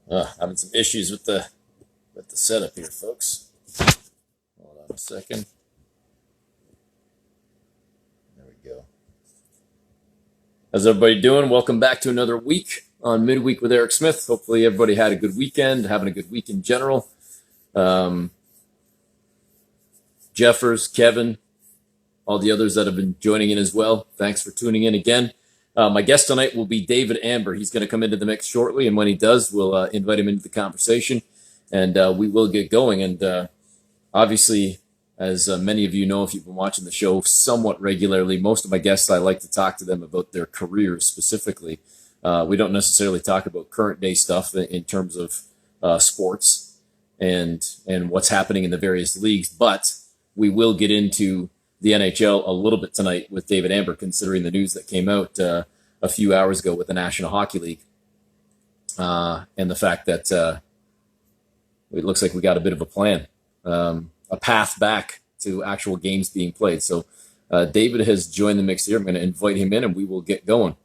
Having some issues with the setup here, folks. Hold on a second. There we go. How's everybody doing? Welcome back to another week on Midweek with Eric Smith. Hopefully everybody had a good weekend, having a good week in general. Jeffers, Kevin, all the others that have been joining in as well. Thanks for tuning in again. My guest tonight will be David Amber. He's going to come into the mix shortly, and when he does, we'll invite him into the conversation, and we will get going. And obviously, as many of you know, if you've been watching the show somewhat regularly, most of my guests, I like to talk to them about their careers specifically. We don't necessarily talk about current day stuff in terms of sports and what's happening in the various leagues, but we will get into the NHL a little bit tonight with David Amber, considering the news that came out a few hours ago with the National Hockey League, and the fact that it looks like we got a bit of a plan, a path back to actual games being played. So David has joined the mix here. I'm going to invite him in, and we will get going.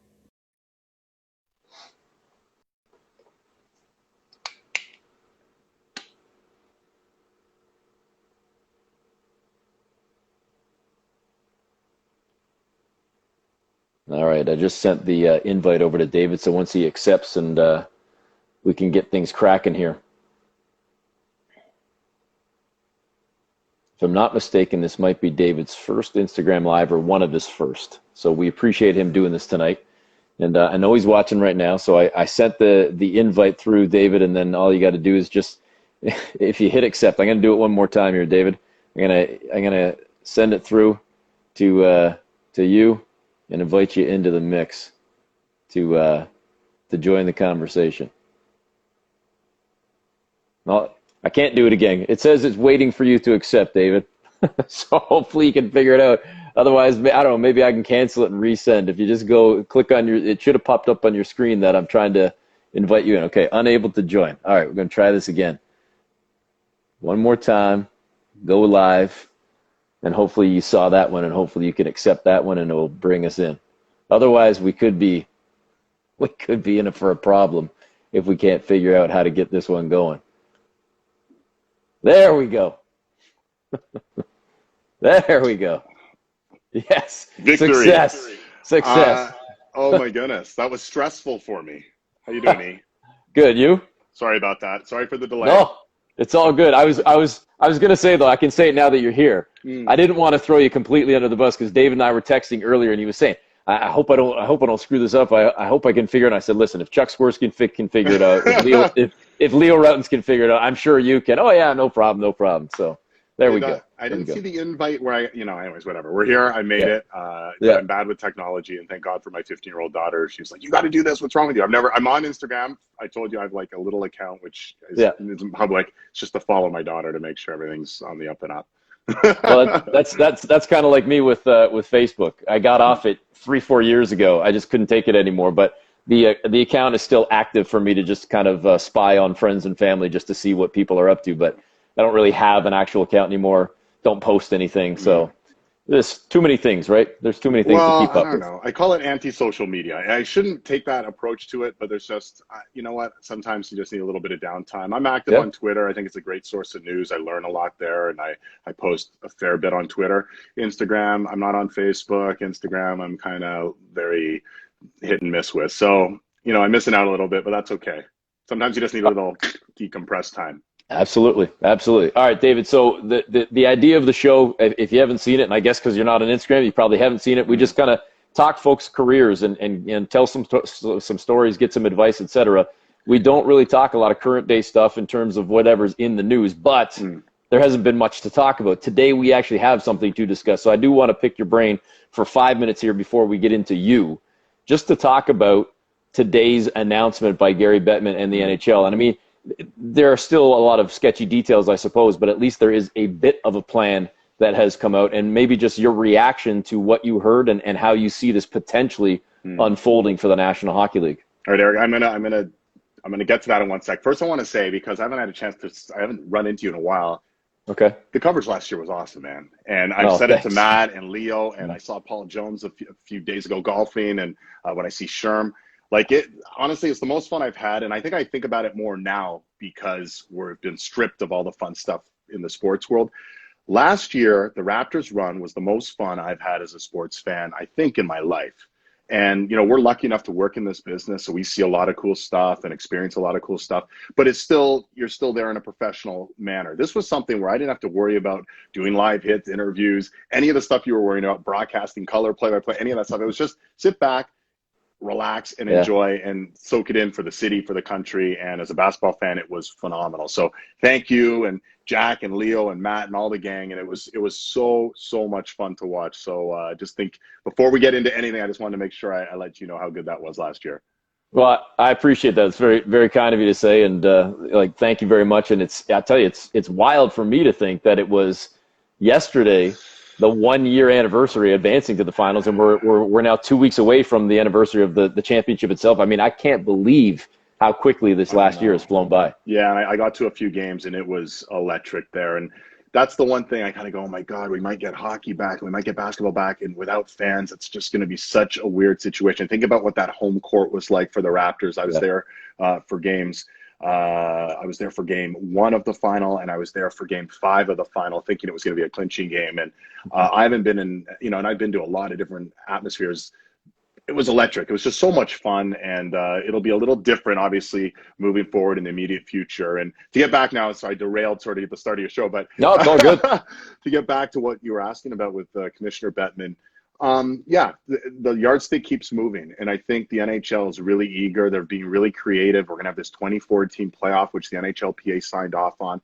All right, I just sent the invite over to David, so once he accepts, and we can get things cracking here. If I'm not mistaken, this might be David's first Instagram Live, or one of his first. So we appreciate him doing this tonight. And I know he's watching right now, so I sent the invite through, David, and then all you got to do is just, if you hit accept, I'm going to do it one more time here, David. I'm gonna send it through to you, and invite you into the mix to join the conversation. Well, I can't do it again. It says it's waiting for you to accept, David. So hopefully you can figure it out. Otherwise, I don't know, maybe I can cancel it and resend. If you just go click on it should have popped up on your screen that I'm trying to invite you in. Okay, unable to join. All right, we're going to try this again. One more time, go live. And hopefully you saw that one, and hopefully you can accept that one, and it will bring us in. Otherwise, we could be in it for a problem if we can't figure out how to get this one going. There we go. There we go. Yes. Victory. Success. Oh my goodness, that was stressful for me. How you doing, E? Good. You? Sorry about that. Sorry for the delay. No, it's all good. I was gonna say, though, I can say it now that you're here. I didn't want to throw you completely under the bus, because David and I were texting earlier, and he was saying, I hope I don't screw this up. I hope I can figure it out. I said, listen, if Chuck Swirsky can figure it out, if Leo Routens can figure it out, I'm sure you can. Oh yeah, no problem. So there we go. I didn't see the invite where anyways, whatever. We're here. I made it. I'm bad with technology, and thank God for my 15-year-old daughter. She's like, you got to do this. What's wrong with you? I'm on Instagram. I told you I have like a little account, which isn't public. It's just to follow my daughter to make sure everything's on the up and up. Well, that's kind of like me with Facebook. I got off it 3-4 years ago. I just couldn't take it anymore. But the account is still active for me to just kind of spy on friends and family, just to see what people are up to. But I don't really have an actual account anymore. Don't post anything. So there's too many things, right? There's too many things to keep up with. I don't know. I call it anti-social media. I shouldn't take that approach to it, but there's just, you know what? Sometimes you just need a little bit of downtime. I'm active on Twitter. I think it's a great source of news. I learn a lot there, and I post a fair bit on Twitter. Instagram, I'm not on Facebook. Instagram, I'm kind of very hit and miss with. So, I'm missing out a little bit, but that's okay. Sometimes you just need a little decompressed time. Absolutely. All right, David. So the idea of the show, if you haven't seen it, and I guess because you're not on Instagram, you probably haven't seen it. We just kind of talk folks' careers and tell some stories, get some advice, etc. We don't really talk a lot of current day stuff in terms of whatever's in the news, but there hasn't been much to talk about. Today we actually have something to discuss. So I do want to pick your brain for 5 minutes here before we get into you, just to talk about today's announcement by Gary Bettman and the NHL. And I mean, there are still a lot of sketchy details, I suppose, but at least there is a bit of a plan that has come out, and maybe just your reaction to what you heard and how you see this potentially unfolding for the National Hockey League. All right, Eric, I'm gonna get to that in one sec. First, I want to say, because I haven't had a chance I haven't run into you in a while. Okay. The coverage last year was awesome, man. And I've said it to Matt and Leo, and I saw Paul Jones a few days ago golfing, and when I see Sherm, Like it, honestly, it's the most fun I've had. And I think about it more now because we've been stripped of all the fun stuff in the sports world. Last year, the Raptors run was the most fun I've had as a sports fan, I think, in my life. And, we're lucky enough to work in this business. So we see a lot of cool stuff and experience a lot of cool stuff, but you're still there in a professional manner. This was something where I didn't have to worry about doing live hits, interviews, any of the stuff you were worrying about, broadcasting, color, play-by-play, any of that stuff. It was just sit back, relax, and enjoy and soak it in for the city, for the country. And as a basketball fan, it was phenomenal. So thank you, and Jack and Leo and Matt and all the gang. And it was so much fun to watch. So just think, before we get into anything, I just wanted to make sure I let you know how good that was last year. Well, I appreciate that. It's very, very kind of you to say, and thank you very much. And I tell you, it's wild for me to think that it was yesterday, the 1-year anniversary advancing to the finals, and we're now 2 weeks away from the anniversary of the championship itself. I mean, I can't believe how quickly this last year has flown by. Yeah, and I got to a few games, and it was electric there. And that's the one thing I kind of go, oh my God, we might get hockey back, and we might get basketball back, and without fans, it's just going to be such a weird situation. Think about what that home court was like for the Raptors. I was there for games. I was there for game 1 of the final, and I was there for game 5 of the final, thinking it was going to be a clinching game. And I haven't been in, and I've been to a lot of different atmospheres. It was electric. It was just so much fun, and it'll be a little different, obviously, moving forward in the immediate future. And to get back now, so I derailed sort of at the start of your show, but no, it's all good. To get back to what you were asking about with Commissioner Bettman, the yardstick keeps moving, and I think the NHL is really eager. They're being really creative. We're going to have this 24-team playoff, which the NHLPA signed off on,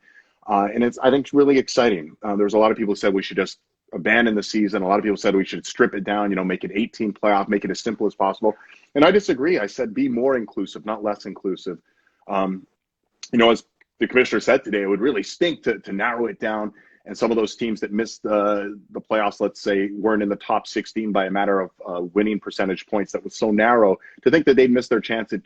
and I think it's really exciting. There was a lot of people who said we should just abandon the season. A lot of people said we should strip it down, make it 18 playoff, make it as simple as possible. And I disagree. I said be more inclusive, not less inclusive. As the commissioner said today, it would really stink to narrow it down. And some of those teams that missed the playoffs, let's say, weren't in the top 16 by a matter of winning percentage points. That was so narrow, to think that they'd miss their chance at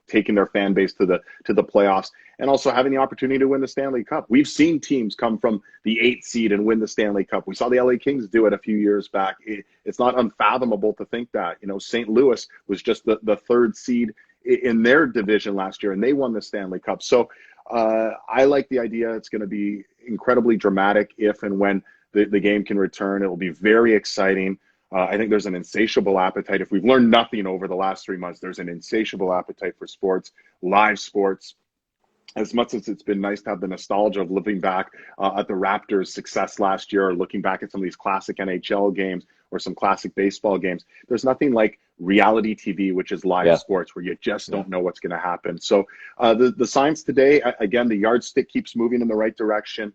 taking their fan base to the playoffs, and also having the opportunity to win the Stanley Cup. We've seen teams come from the 8th seed and win the Stanley Cup. We saw the LA Kings do it a few years back. It's not unfathomable to think that. St. Louis was just the 3rd seed in their division last year, and they won the Stanley Cup. So I like the idea. It's going to be incredibly dramatic if and when the game can return. It will be very exciting. I think there's an insatiable appetite. If we've learned nothing over the last 3 months, there's an insatiable appetite for sports, live sports. As much as it's been nice to have the nostalgia of living back at the Raptors' success last year, or looking back at some of these classic NHL games or some classic baseball games, there's nothing like reality TV, which is live sports, where you just don't know what's going to happen. So the signs today, again, the yardstick keeps moving in the right direction.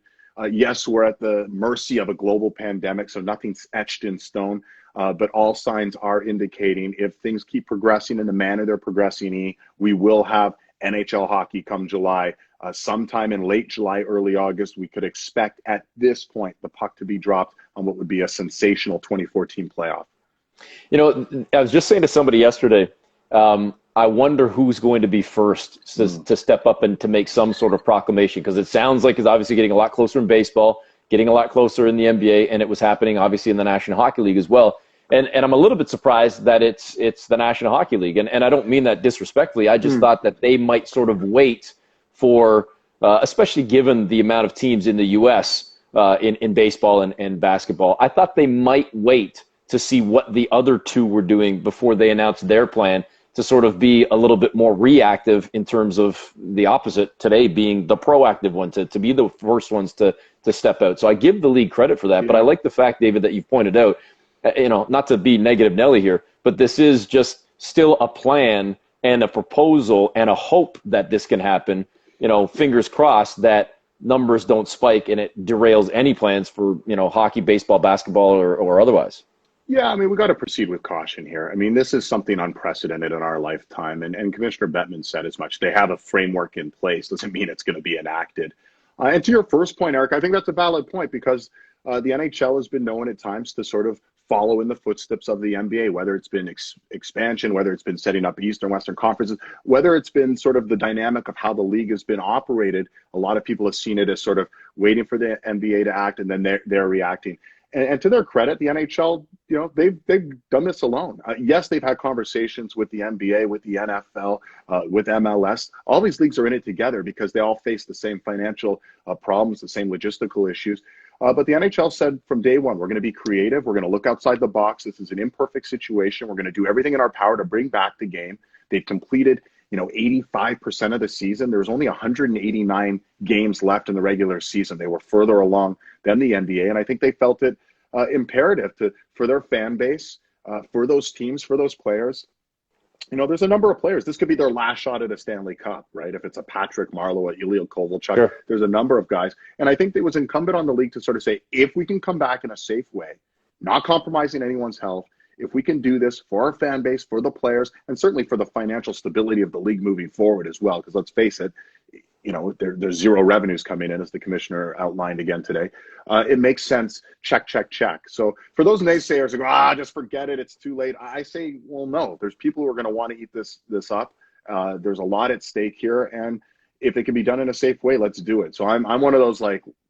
Yes, we're at the mercy of a global pandemic, so nothing's etched in stone. But all signs are indicating, if things keep progressing in the manner they're progressing, we will have NHL hockey come July. Sometime in late July, early August, we could expect at this point the puck to be dropped on what would be a sensational 24-team playoff. I was just saying to somebody yesterday, I wonder who's going to be first to step up and to make some sort of proclamation, because it sounds like it's obviously getting a lot closer in baseball, getting a lot closer in the NBA, and it was happening obviously in the National Hockey League as well. And I'm a little bit surprised that it's the National Hockey League. And I don't mean that disrespectfully. I just thought that they might sort of wait for, especially given the amount of teams in the U.S. In baseball and basketball, I thought they might wait to see what the other two were doing before they announced their plan, to sort of be a little bit more reactive in terms of the opposite, today being the proactive one, to be the first ones to step out. So I give the league credit for that. But I like the fact, David, that you've pointed out, not to be negative Nelly here, but this is just still a plan and a proposal and a hope that this can happen. Fingers crossed that numbers don't spike and it derails any plans for, hockey, baseball, basketball, or otherwise. Yeah, we got to proceed with caution here. This is something unprecedented in our lifetime, and Commissioner Bettman said as much. They have a framework in place. Doesn't mean it's going to be enacted. And to your first point, Eric, I think that's a valid point, because the NHL has been known at times to sort of follow in the footsteps of the NBA, whether it's been expansion, whether it's been setting up Eastern, Western conferences, whether it's been sort of the dynamic of how the league has been operated. A lot of people have seen it as sort of waiting for the NBA to act, and then they're reacting. And to their credit, the NHL, they've done this alone. Yes, they've had conversations with the NBA, with the NFL, with MLS. All these leagues are in it together because they all face the same financial problems, the same logistical issues. But the NHL said from day one, we're going to be creative. We're going to look outside the box. This is an imperfect situation. We're going to do everything in our power to bring back the game. They've completed 85% of the season. There was only 189 games left in the regular season. They were further along than the NBA, and I think they felt it imperative for their fan base, for those teams, for those players. There's a number of players. This could be their last shot at a Stanley Cup, right? If it's a Patrick Marleau, a Ilya Kovalchuk, sure. There's a number of guys. And I think it was incumbent on the league to sort of say, if we can come back in a safe way, not compromising anyone's health, if we can do this for our fan base, for the players, and certainly for the financial stability of the league moving forward as well, because let's face it, there's zero revenues coming in, as the commissioner outlined again today. It makes sense. Check, check, check. So for those naysayers who go, just forget it, it's too late, I say, well, no. There's people who are going to want to eat this up. There's a lot at stake here, and if it can be done in a safe way, let's do it. So I'm one of those,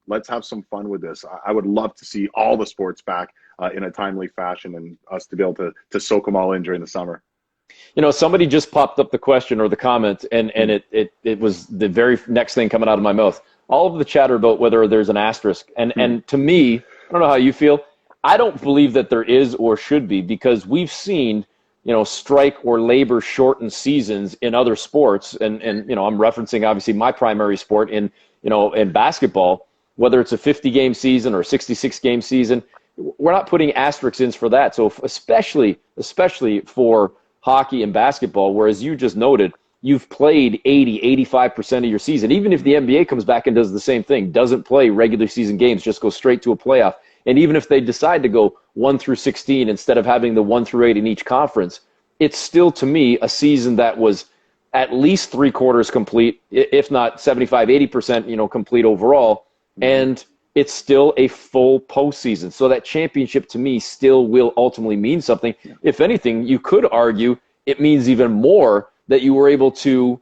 let's have some fun with this. I would love to see all the sports back in a timely fashion, and us to be able to soak them all in during the summer. Somebody just popped up the question or the comment, and it was the very next thing coming out of my mouth. All of the chatter about whether there's an asterisk. And to me, I don't know how you feel, I don't believe that there is or should be, because we've seen, strike or labor shortened seasons in other sports. And I'm referencing obviously my primary sport in basketball, whether it's a 50-game season or a 66-game season, we're not putting asterisks in for that. So especially for hockey and basketball, whereas you just noted, you've played 85% of your season. Even if the NBA comes back and does the same thing, doesn't play regular season games, just go straight to a playoff. And even if they decide to go 1 through 16 instead of having the 1 through 8 in each conference, it's still, to me, a season that was at least 3/4 complete, if not 75-80%, complete overall. And it's still a full postseason. So that championship, to me, still will ultimately mean something. Yeah. If anything, you could argue it means even more that you were able to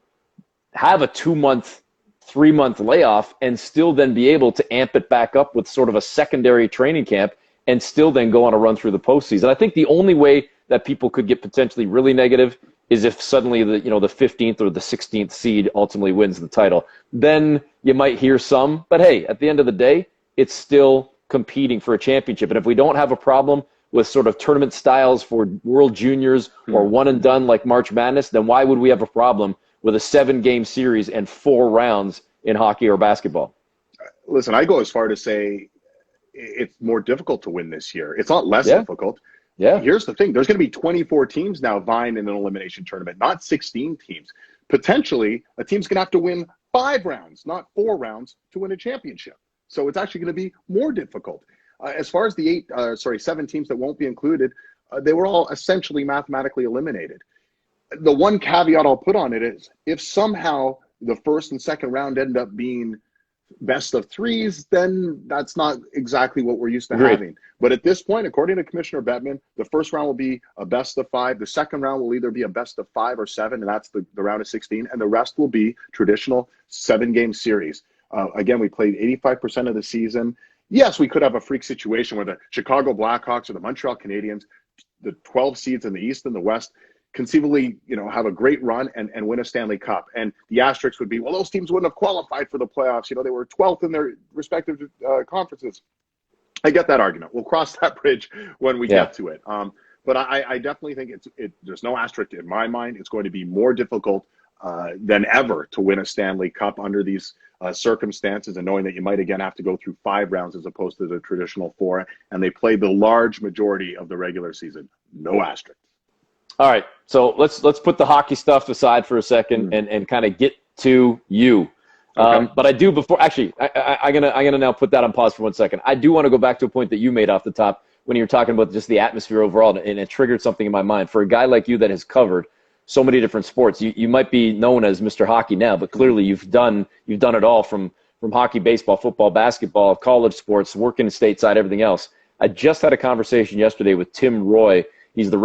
have a 2-month, 3-month layoff and still then be able to amp it back up with sort of a secondary training camp and still then go on a run through the postseason. I think the only way that people could get potentially really negative is if suddenly the 15th or the 16th seed ultimately wins the title. Then you might hear some, but hey, at the end of the day, it's still competing for a championship. And if we don't have a problem with sort of tournament styles for World Juniors or one and done like March Madness, then why would we have a problem with a 7-game series and 4 rounds in hockey or basketball? Listen, I go as far to say it's more difficult to win this year. It's not less difficult. Yeah. Here's the thing. There's going to be 24 teams now vying in an elimination tournament, not 16 teams. Potentially, a team's going to have to win 5 rounds, not 4 rounds, to win a championship. So it's actually going to be more difficult. As far as the 7 teams that won't be included, they were all essentially mathematically eliminated. The one caveat I'll put on it is if somehow the first and second round end up being best of 3s, then that's not exactly what we're used to having. But at this point, according to Commissioner Bettman, the first round will be a best of 5. The second round will either be a best of 5 or 7, and that's the round of 16. And the rest will be traditional 7-game series. Again, we played 85% of the season. Yes, we could have a freak situation where the Chicago Blackhawks or the Montreal Canadiens, the 12 seeds in the East and the West, conceivably, have a great run and win a Stanley Cup. And the asterisk would be, well, those teams wouldn't have qualified for the playoffs. They were 12th in their respective conferences. I get that argument. We'll cross that bridge when we get to it. But I definitely think there's no asterisk in my mind. It's going to be more difficult than ever to win a Stanley Cup under these circumstances, and knowing that you might again have to go through 5 rounds as opposed to the traditional 4, and they play the large majority of the regular season. No asterisk. All right, so let's put the hockey stuff aside for a second and kind of get to you. Okay. But I do before actually I'm gonna now put that on pause for 1 second. I do want to go back to a point that you made off the top when you were talking about just the atmosphere overall, and it triggered something in my mind. For a guy like you that has covered so many different sports, you might be known as Mr. Hockey now, but clearly you've done it all from hockey, baseball, football, basketball, college sports, working stateside, everything else. I just had a conversation yesterday with Tim Roy. He's the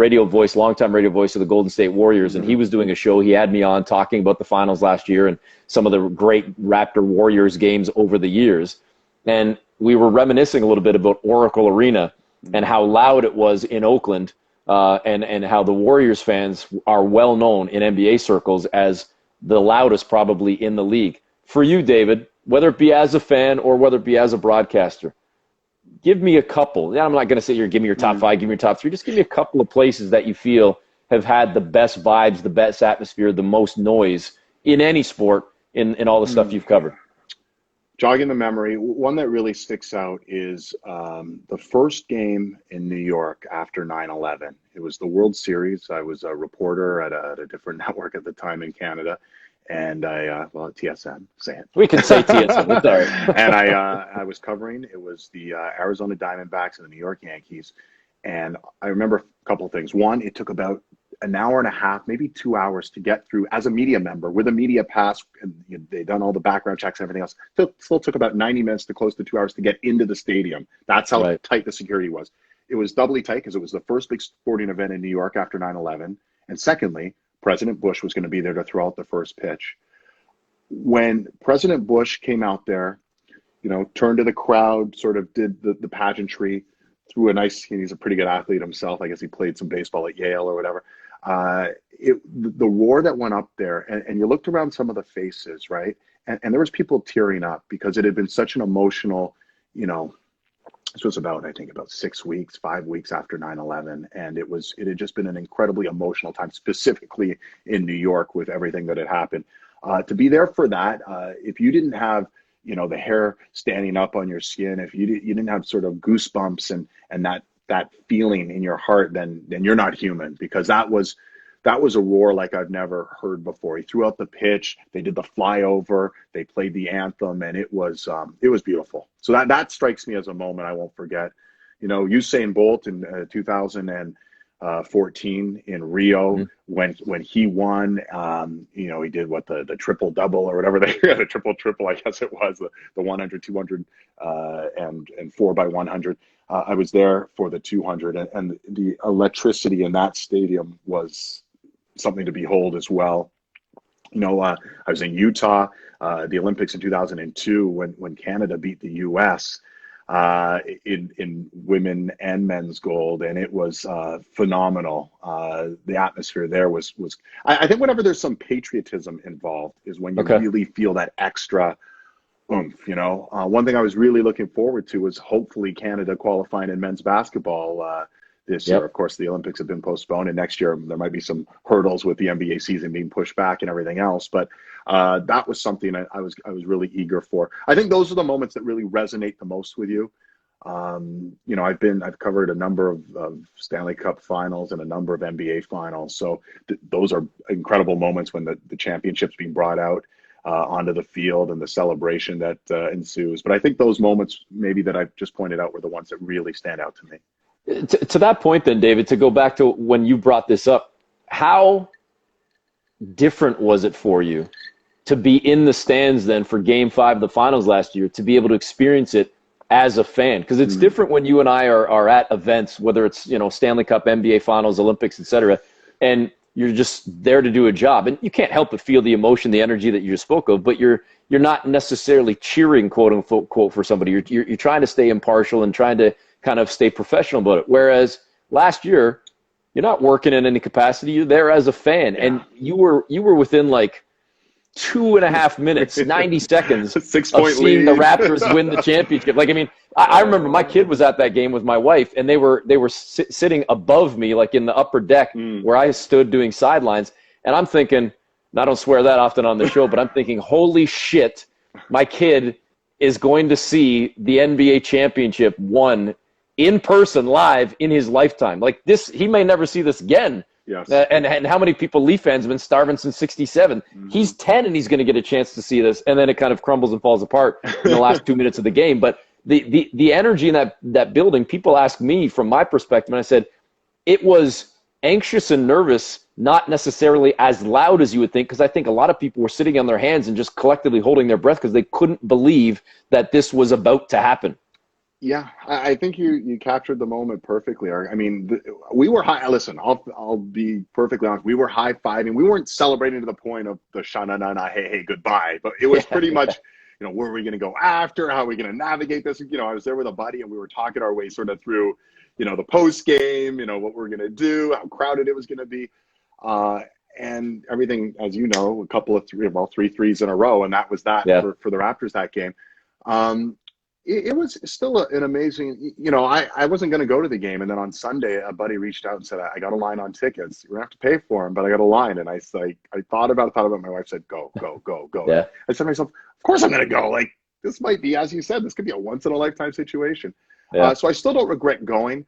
longtime radio voice of the Golden State Warriors, and he was doing a show. He had me on talking about the finals last year and some of the great Raptor Warriors games over the years. And we were reminiscing a little bit about Oracle Arena and how loud it was in Oakland, and how the Warriors fans are well known in NBA circles as the loudest probably in the league. For you, David, whether it be as a fan or whether it be as a broadcaster, give me a couple. I'm not going to say give me your top five, give me your top three. Just give me a couple of places that you feel have had the best vibes, the best atmosphere, the most noise in any sport in all the stuff you've covered. Jogging the memory, one that really sticks out is the first game in New York after 9/11. It was the World Series. I was a reporter at a different network at the time in Canada. And TSN, say it. We can say TSN, it's all right. And I was covering, it was the Arizona Diamondbacks and the New York Yankees. And I remember a couple of things. One, it took about an hour and a half, maybe 2 hours to get through as a media member with a media pass. And they'd done all the background checks and everything else. Still took about 90 minutes to close to 2 hours to get into the stadium. That's how tight the security was. It was doubly tight because it was the first big sporting event in New York after 9/11. And secondly, President Bush was going to be there to throw out the first pitch. When President Bush came out there, turned to the crowd, sort of did the pageantry, threw a nice, he's a pretty good athlete himself. I guess he played some baseball at Yale or whatever. The roar that went up there, and you looked around some of the faces, right? And there was people tearing up because it had been such an emotional, this was about 5 weeks after 9/11. And it had just been an incredibly emotional time, specifically in New York with everything that had happened. To be there for that, if you didn't have, the hair standing up on your skin, if you didn't have sort of goosebumps and that feeling in your heart, then you're not human, because that was a roar like I've never heard before. He threw out the pitch, they did the flyover, they played the anthem, and it was beautiful. So that strikes me as a moment I won't forget. Usain Bolt in 2014 in Rio, when he won, he did the triple double or whatever they had, a triple, I guess it was the 100, 200, and 4x100. I was there for the 200, and the electricity in that stadium was something to behold as well. I was in Utah, the Olympics in 2002, when Canada beat the U.S. In women and men's gold, and it was phenomenal. The atmosphere there was. I think whenever there's some patriotism involved is when you really feel that extra oomph. One thing I was really looking forward to was hopefully Canada qualifying in men's basketball this year. Of course, the Olympics have been postponed, and next year there might be some hurdles with the NBA season being pushed back and everything else. But that was something I was really eager for. I think those are the moments that really resonate the most with you. I've covered a number of Stanley Cup finals and a number of NBA finals. So those are incredible moments when the championship's being brought out onto the field and the celebration that ensues. But I think those moments maybe that I've just pointed out were the ones that really stand out to me. To that point then, David, to go back to when you brought this up, how different was it for you to be in the stands then for Game 5 of the finals last year, to be able to experience it as a fan? Because it's different when you and I are at events, whether it's Stanley Cup, NBA finals, Olympics, etc., and you're just there to do a job, and you can't help but feel the emotion, the energy that you just spoke of, but you're not necessarily cheering, quote unquote, for somebody. You're trying to stay impartial and trying to kind of stay professional about it. Whereas last year, you're not working in any capacity. You're there as a fan, and you were within like 2.5 minutes, 90 seconds of seeing the Raptors win the championship. I remember my kid was at that game with my wife, and they were sitting above me, like in the upper deck where I stood doing sidelines. And I'm thinking, and I don't swear that often on the show, but I'm thinking, holy shit, my kid is going to see the NBA championship won in person, live, in his lifetime. Like this, he may never see this again. Yes. And how many people, Leaf fans, have been starving since '67? He's 10 and he's going to get a chance to see this, and then it kind of crumbles and falls apart in the last 2 minutes of the game. But the energy in that building, people ask me from my perspective, and I said it was anxious and nervous, not necessarily as loud as you would think, because I think a lot of people were sitting on their hands and just collectively holding their breath because they couldn't believe that this was about to happen. Yeah, I think you captured the moment perfectly. I mean, we were high. Listen, I'll be perfectly honest. We were high-fiving. We weren't celebrating to the point of the sha-na-na-na, hey, goodbye. But it was pretty much, where are we going to go after? How are we going to navigate this? I was there with a buddy and we were talking our way sort of through, the post game, what we're going to do, how crowded it was going to be. And everything, as you know, a couple of three threes in a row. And that was that for the Raptors that game. It was still an amazing, I wasn't going to go to the game. And then on Sunday, a buddy reached out and said, I got a line on tickets. You're going to have to pay for them, but I got a line. And I thought about it. My wife said, go. Yeah. I said to myself, of course I'm going to go. Like, this might be, as you said, this could be a once in a lifetime situation. Yeah. So I still don't regret going.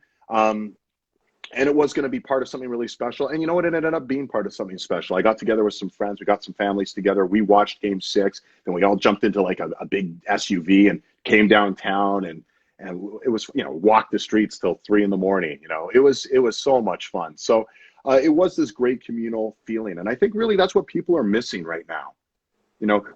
And it was going to be part of something really special. And you know what? It ended up being part of something special. I got together with some friends. We got some families together. We watched Game 6. Then we all jumped into like a big SUV and came downtown and it was, walked the streets till 3 a.m. It was so much fun. So it was this great communal feeling. And I think really that's what people are missing right now.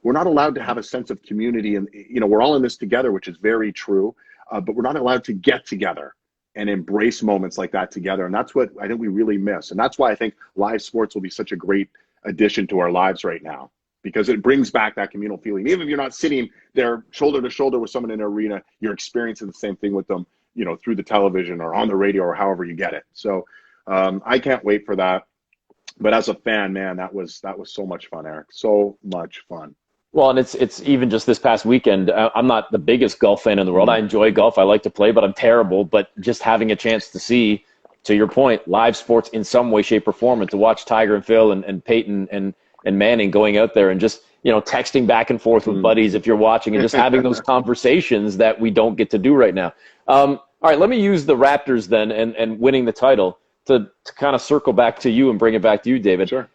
We're not allowed to have a sense of community and, we're all in this together, which is very true. But we're not allowed to get together and embrace moments like that together. And that's what I think we really miss. And that's why I think live sports will be such a great addition to our lives right now, because it brings back that communal feeling. Even if you're not sitting there shoulder to shoulder with someone in an arena, you're experiencing the same thing with them, through the television or on the radio or however you get it. So I can't wait for that. But as a fan, man, that was so much fun, Eric. So much fun. Well, and it's even just this past weekend, I'm not the biggest golf fan in the world. I enjoy golf. I like to play, but I'm terrible. But just having a chance to see, to your point, live sports in some way, shape, or form, and to watch Tiger and Phil and Peyton and Manning going out there and just, texting back and forth with buddies if you're watching and just having those conversations that we don't get to do right now. All right, let me use the Raptors then and winning the title to kind of circle back to you and bring it back to you, David. Sure.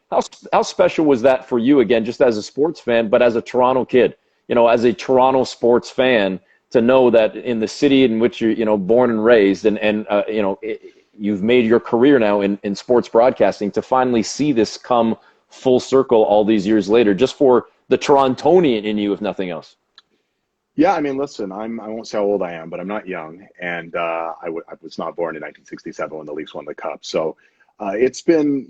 How special was that for you, again, just as a sports fan, but as a Toronto kid, as a Toronto sports fan, to know that in the city in which you're, born and raised and you've made your career now in sports broadcasting, to finally see this come full circle all these years later, just for the Torontonian in you, if nothing else. Yeah, I mean, listen, I won't say how old I am, but I'm not young. And I was not born in 1967 when the Leafs won the Cup. So it's been,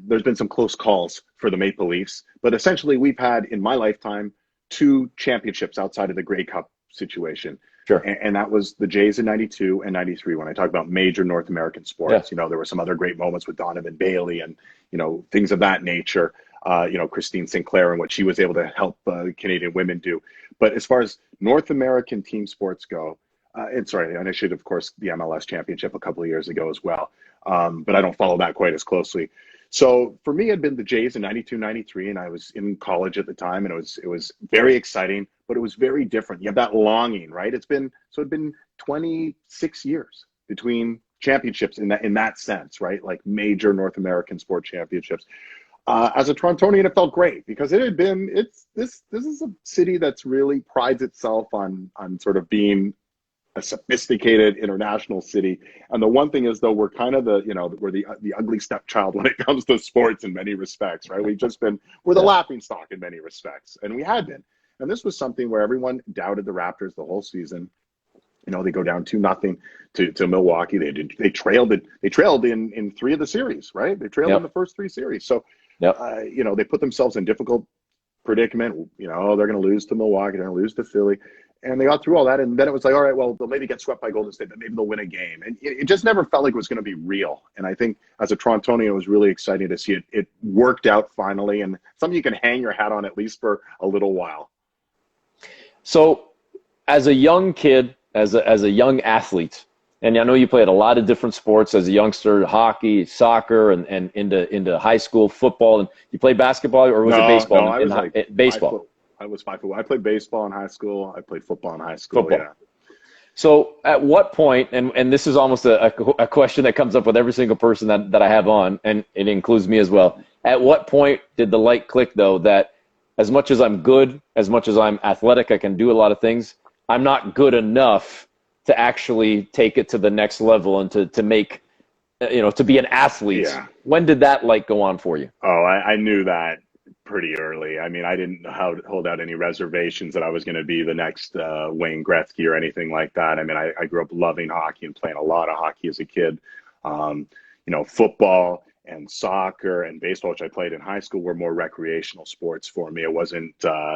there's been some close calls for the Maple Leafs. But essentially, we've had, in my lifetime, 2 championships outside of the Grey Cup situation. Sure. And that was the Jays in 92 and 93. When I talk about major North American sports, there were some other great moments with Donovan Bailey and, things of that nature. Christine Sinclair and what she was able to help Canadian women do. But as far as North American team sports go, and I should, of course, the MLS championship a couple of years ago as well. But I don't follow that quite as closely. So for me, it had been the Jays in 92, 93, and I was in college at the time, and it was very exciting, but it was very different. You have that longing, right? It'd been 26 years between championships in that sense, right? Like major North American sport championships. As a Torontonian, it felt great because this is a city that's really prides itself on sort of being a sophisticated international city. And the one thing is, though, we're kind of we're the ugly stepchild when it comes to sports in many respects, right? We're the laughing stock in many respects, and we had been. And this was something where everyone doubted the Raptors the whole season. They go down 2-0 to Milwaukee. They trailed in 3 of the series, right? They trailed in the first 3 series. So, they put themselves in difficult predicament. They're going to lose to Milwaukee. They're going to lose to Philly. And they got through all that. And then it was like, all right, well, they'll maybe get swept by Golden State, but maybe they'll win a game. And it just never felt like it was going to be real. And I think as a Torontonian, it was really exciting to see it. It worked out finally, and something you can hang your hat on at least for a little while. So as a young kid, as a young athlete, and I know you played a lot of different sports as a youngster, hockey, soccer, and into high school football. And you played basketball, or was it baseball? No, I was baseball. I was 5'4". I played baseball in high school. I played football in high school. Football. Yeah. So at what point, and this is almost a question that comes up with every single person that I have on, and it includes me as well. At what point did the light click, though, that as much as I'm good, as much as I'm athletic, I can do a lot of things, I'm not good enough to actually take it to the next level and to make, to be an athlete? Yeah. When did that light go on for you? Oh, I knew that pretty early. I mean, I didn't hold out any reservations that I was going to be the next Wayne Gretzky or anything like that. I mean, I grew up loving hockey and playing a lot of hockey as a kid. Football and soccer and baseball, which I played in high school, were more recreational sports for me. It wasn't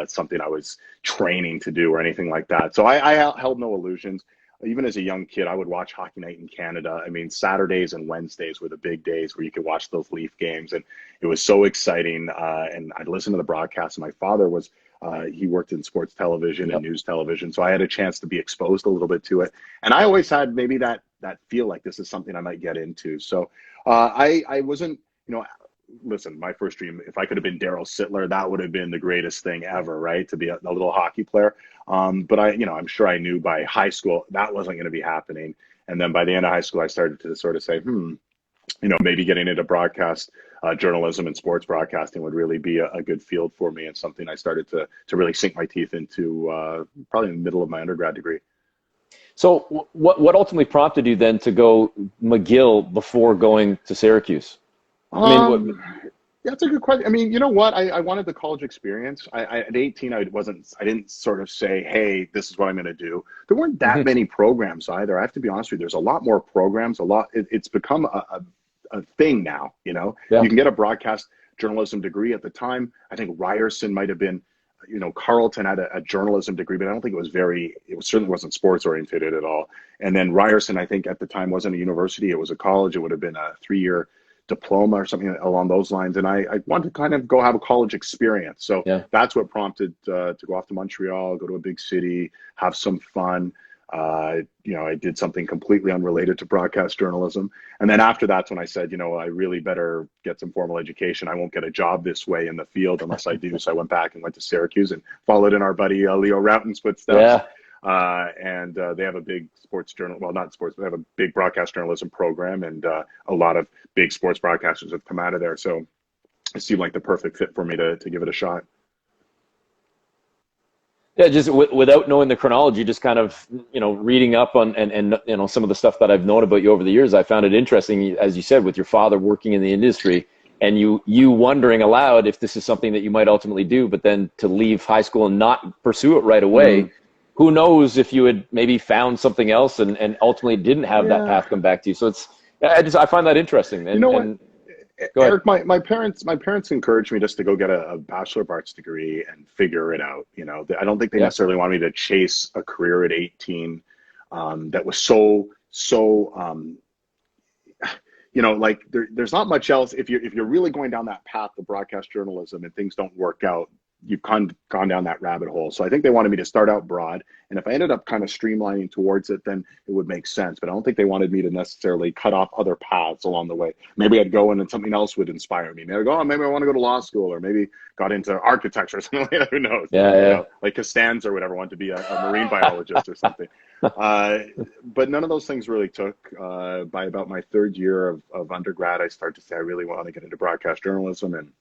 something I was training to do or anything like that. So I held no illusions. Even as a young kid, I would watch Hockey Night in Canada. I mean, Saturdays and Wednesdays were the big days where you could watch those Leaf games, and it was so exciting. And I'd listen to the broadcast. And my father was he worked in sports television and news television, so I had a chance to be exposed a little bit to it. And I always had maybe that feel like this is something I might get into. So I wasn't, listen, my first dream, if I could have been Daryl Sittler, that would have been the greatest thing ever, right? To be a little hockey player. But I'm sure I knew by high school that wasn't going to be happening. And then by the end of high school, I started to sort of say, maybe getting into broadcast journalism and sports broadcasting would really be a good field for me, and something I started to really sink my teeth into probably in the middle of my undergrad degree. So what ultimately prompted you then to go McGill before going to Syracuse? That's a good question. I mean, you know what? I wanted the college experience. At 18, I didn't sort of say, hey, this is what I'm going to do. There weren't that many programs either. I have to be honest with you. There's a lot more programs. It's become a thing now, You can get a broadcast journalism degree. At the time, I think Ryerson might have been, Carleton had a journalism degree, but I don't think it certainly wasn't sports oriented at all. And then Ryerson, I think at the time, wasn't a university. It was a college. It would have been a 3-year diploma or something along those lines. And I wanted to kind of go have a college experience. So that's what prompted to go off to Montreal, go to a big city, have some fun. I did something completely unrelated to broadcast journalism. And then after that's when I said, I really better get some formal education. I won't get a job this way in the field unless I do. So I went back and went to Syracuse and followed in our buddy Leo Routen's footsteps. And they have a big sports journal. Well, not sports, but they have a big broadcast journalism program, and a lot of big sports broadcasters have come out of there. So it seemed like the perfect fit for me to give it a shot. Yeah, just without knowing the chronology, just kind of, reading up on and some of the stuff that I've known about you over the years, I found it interesting, as you said, with your father working in the industry and you wondering aloud if this is something that you might ultimately do, but then to leave high school and not pursue it right away. Who knows if you had maybe found something else and ultimately didn't have that path come back to you. So I find that interesting. And, what? Eric, my parents encouraged me just to go get a Bachelor of Arts degree and figure it out. I don't think they necessarily wanted me to chase a career at 18 that was so like there's not much else. If you're really going down that path of broadcast journalism and things don't work out, you've gone down that rabbit hole. So I think they wanted me to start out broad. And if I ended up kind of streamlining towards it, then it would make sense. But I don't think they wanted me to necessarily cut off other paths along the way. Maybe I'd go in and something else would inspire me. Maybe I'd go, maybe I want to go to law school, or maybe got into architecture or something like that. Who knows? Like Costanza or whatever, wanted to be a marine biologist or something. But none of those things really took. By about my third year of undergrad, I started to say, I really want to get into broadcast journalism, and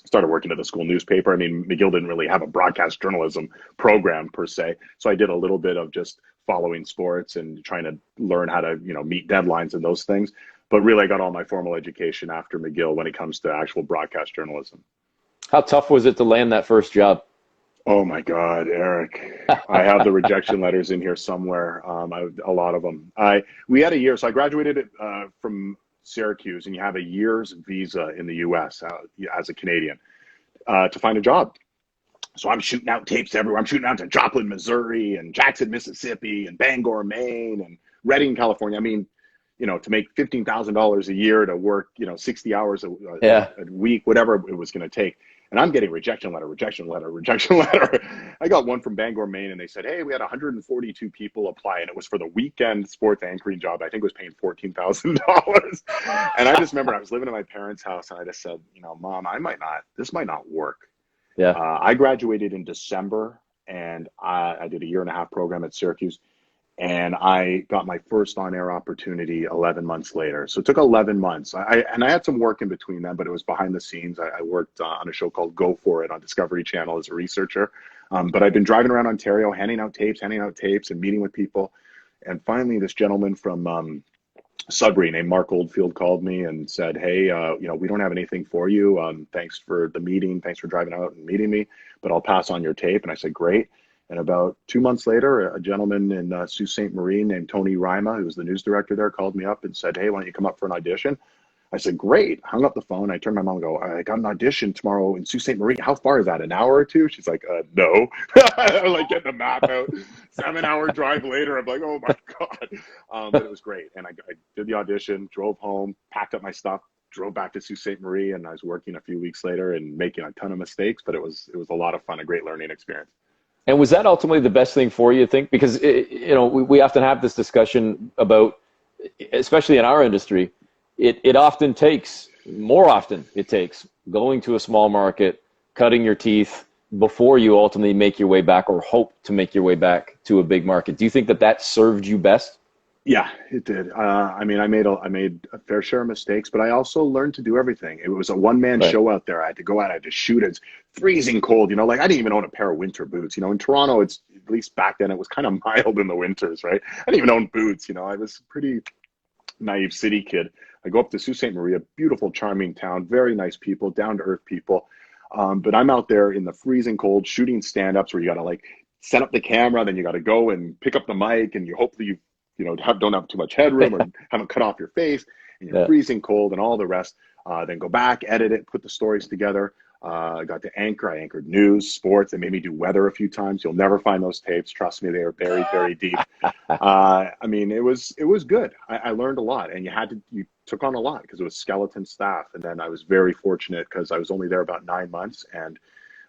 started working at the school newspaper. I mean, McGill didn't really have a broadcast journalism program per se. So I did a little bit of just following sports and trying to learn how to, meet deadlines and those things. But really, I got all my formal education after McGill when it comes to actual broadcast journalism. How tough was it to land that first job? Oh my God, Eric. I have the rejection letters in here somewhere. A lot of them. We had a year. So I graduated from Syracuse, and you have a year's visa in the U.S. As a Canadian to find a job. So I'm shooting out tapes everywhere. I'm shooting out to Joplin, Missouri, and Jackson, Mississippi, and Bangor, Maine, and Reading, California. I mean, to make $15,000 a year to work, 60 hours a week, whatever it was going to take. And I'm getting rejection letter. I got one from Bangor, Maine, and they said, hey, we had 142 people apply, and it was for the weekend sports anchoring job. I think it was paying $14,000. And I just remember I was living in my parents' house, and I just said, Mom, this might not work. I graduated in December, and I did a 1.5-year program at Syracuse. And I got my first on-air opportunity 11 months later. So it took 11 months. I had some work in between them, but it was behind the scenes. I worked on a show called Go For It on Discovery Channel as a researcher. But I've been driving around Ontario, handing out tapes and meeting with people. And finally, this gentleman from Sudbury named Mark Oldfield called me and said, hey, we don't have anything for you. Thanks for the meeting. Thanks for driving out and meeting me, but I'll pass on your tape. And I said, great. And about 2 months later, a gentleman in Sault Ste Marie named Tony Rima, who was the news director there, called me up and said, hey, why don't you come up for an audition? I said, great. Hung up the phone. I turned to my mom and go, I got an audition tomorrow in Sault Ste. Marie. How far is that? An hour or two? She's like, no. I'm like getting the map out. 7-hour drive later. I'm like, oh my God. But it was great. And I did the audition, drove home, packed up my stuff, drove back to Sault Ste. Marie, and I was working a few weeks later and making a ton of mistakes, but it was a lot of fun, a great learning experience. And was that ultimately the best thing for you, you think? Because, we often have this discussion about, especially in our industry, it often takes, more often it takes, going to a small market, cutting your teeth before you ultimately make your way back or hope to make your way back to a big market. Do you think that served you best? Yeah, it did. I mean, I made a fair share of mistakes, but I also learned to do everything. It was a one-man show out there. I had to go out, I had to shoot. It's freezing cold, like I didn't even own a pair of winter boots. In Toronto, it's, at least back then, it was kind of mild in the winters, right? I didn't even own boots. I was a pretty naive city kid. I go up to Sault Ste. Marie, a beautiful, charming town, very nice people, down-to-earth people. But I'm out there in the freezing cold shooting stand-ups where you got to set up the camera, then you got to go and pick up the mic, and you hopefully don't have too much headroom or haven't cut off your face, and you're freezing cold and all the rest. Then go back, edit it, put the stories together. I got to anchor. I anchored news, sports. They made me do weather a few times. You'll never find those tapes. Trust me, they are buried very deep. I mean, it was good. I learned a lot, and you took on a lot because it was skeleton staff. And then I was very fortunate because I was only there about 9 months, and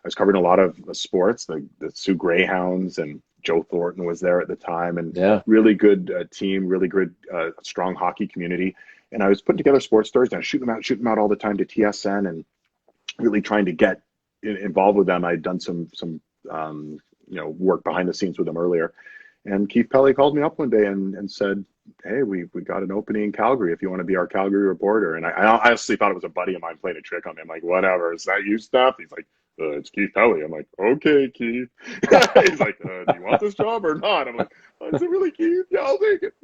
I was covering a lot of sports, the Sioux Greyhounds, and Joe Thornton was there at the time, and really good team, really good, strong hockey community. And I was putting together sports stories, and I was shooting them out all the time to TSN, and really trying to get involved with them. I'd done some work behind the scenes with them earlier. And Keith Pelley called me up one day and said, hey, we got an opening in Calgary if you want to be our Calgary reporter. And I honestly thought it was a buddy of mine playing a trick on me. I'm like, whatever, is that you, Steph? He's like, it's Keith Pelley. I'm like, okay, Keith. He's like, do you want this job or not? I'm like, is it really Keith? Yeah, I'll take it.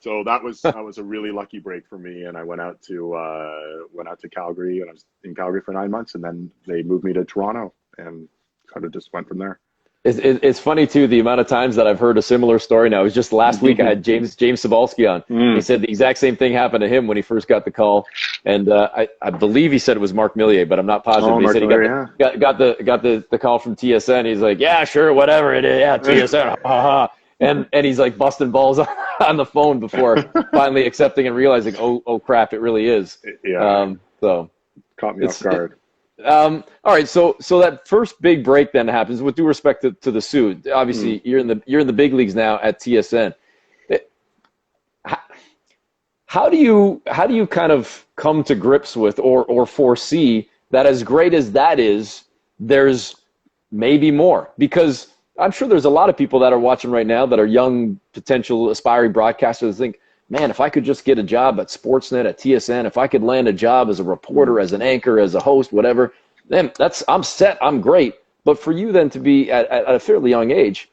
So that was a really lucky break for me, and I went out to Calgary, and I was in Calgary for 9 months, and then they moved me to Toronto, and kind of just went from there. It's funny too, the amount of times that I've heard a similar story. Now, it was just last week I had James Cybulski on. He said the exact same thing happened to him when he first got the call, and I believe he said it was Mark Millier, but I'm not positive. He said he got the call from TSN. He's like, yeah, sure, whatever it is, yeah, TSN, and he's like busting balls on the phone before finally accepting and realizing, oh crap, it really is. Yeah. So caught me off guard. All right, so that first big break then happens. With due respect to the Sioux, obviously you're in the big leagues now at TSN. How do you kind of come to grips with or foresee that as great as that is, there's maybe more? Because I'm sure there's a lot of people that are watching right now that are young, potential aspiring broadcasters think, man, if I could just get a job at Sportsnet, at TSN, if I could land a job as a reporter, as an anchor, as a host, whatever, then I'm set, I'm great. But for you then to be at a fairly young age,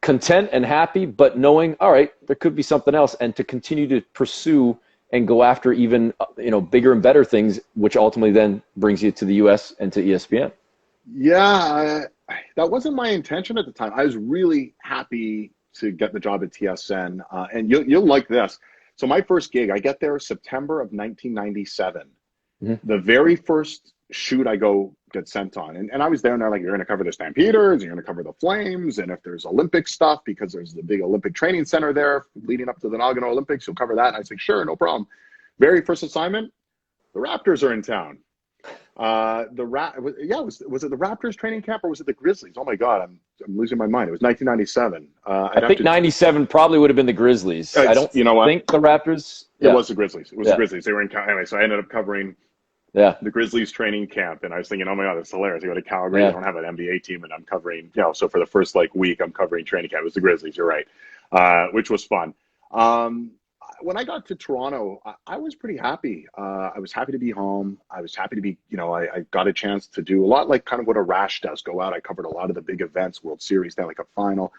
content and happy, but knowing, all right, there could be something else, and to continue to pursue and go after even bigger and better things, which ultimately then brings you to the U.S. and to ESPN. Yeah, that wasn't my intention at the time. I was really happy to get the job at TSN, and you'll like this. So my first gig, I get there September of 1997. The very first shoot I get sent on, and I was there, and they're like, you're going to cover the Stampeders, you're going to cover the Flames, and if there's Olympic stuff, because there's the big Olympic training center there leading up to the Nagano Olympics, you'll cover that. And I said, sure, no problem. Very first assignment, the Raptors are in town. Was it the Raptors training camp or was it the Grizzlies? Oh my God, I'm losing my mind. It was 1997. I think 97 probably would have been the Grizzlies. I don't think the Raptors. It was the Grizzlies. It was the Grizzlies. They were in anyway. So I ended up covering the Grizzlies training camp, and I was thinking, oh my God, that's hilarious. I go to Calgary. I don't have an NBA team, and I'm covering. So for the first week, I'm covering training camp. It was the Grizzlies. You're right, which was fun. When I got to Toronto, I was pretty happy. I was happy to be home. I was happy to be, I got a chance to do a lot like kind of what a Rash does, go out. I covered a lot of the big events, World Series, Stanley Cup final.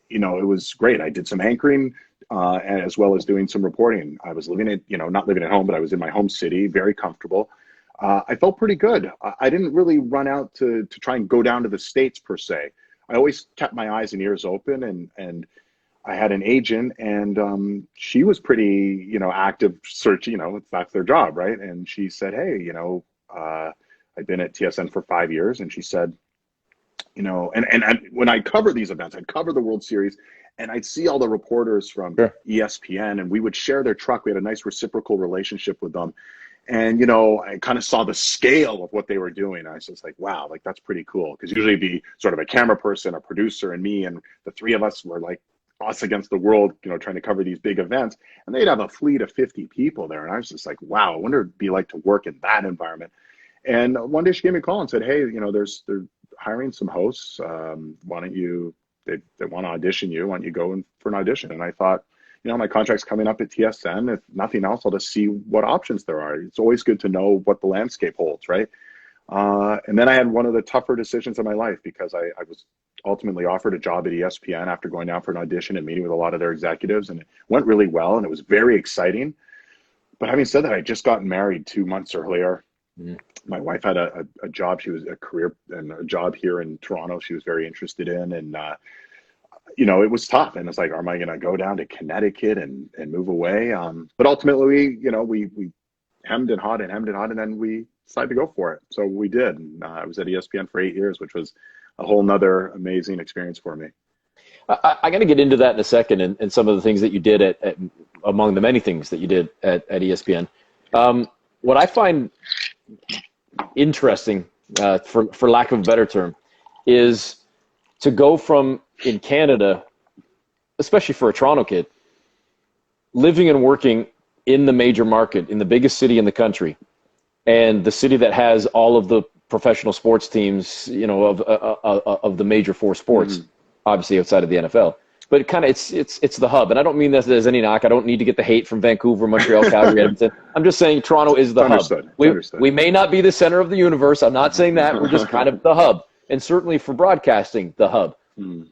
It was great. I did some anchoring as well as doing some reporting. I was living not living at home, but I was in my home city, very comfortable. I felt pretty good. I didn't really run out to try and go down to the States per se. I always kept my eyes and ears open, and I had an agent, and she was pretty, active search. That's their job, right? And she said, "Hey, I've been at TSN for 5 years," and she said, when I cover these events, I'd cover the World Series, and I'd see all the reporters from Sure. ESPN, and we would share their truck. We had a nice reciprocal relationship with them. And, I kind of saw the scale of what they were doing. I was just like, wow, like that's pretty cool. Because usually it'd be sort of a camera person, a producer, and me, and the three of us were like us against the world, trying to cover these big events. And they'd have a fleet of 50 people there. And I was just like, wow, I wonder what it'd be like to work in that environment. And one day she gave me a call and said, hey, they're hiring some hosts. Why don't you, they want to audition you. Why don't you go in for an audition? And I thought, my contract's coming up at TSN. If nothing else, I'll just see what options there are. It's always good to know what the landscape holds, right? And then I had one of the tougher decisions of my life because I was ultimately offered a job at ESPN after going down for an audition and meeting with a lot of their executives. And it went really well, and it was very exciting. But having said that, I just gotten married 2 months earlier. Mm-hmm. My wife had a job. She was a career and a job here in Toronto. She was very interested in, and it was tough. And it's like, am I going to go down to Connecticut and move away? But ultimately, we hemmed and hawed, and then we decided to go for it. So we did. And, I was at ESPN for 8 years, which was a whole nother amazing experience for me. I got to get into that in a second, and some of the things that you did at among the many things that you did at ESPN. What I find interesting, for lack of a better term, is to go from in Canada, especially for a Toronto kid, living and working in the major market, in the biggest city in the country, and the city that has all of the professional sports teams, of the major four sports, mm-hmm. obviously outside of the NFL. But it's the hub, and I don't mean that there's any knock. I don't need to get the hate from Vancouver, Montreal, Calgary, Edmonton. I'm just saying Toronto is the hub. We may not be the center of the universe. I'm not saying that. We're just kind of the hub, and certainly for broadcasting, the hub.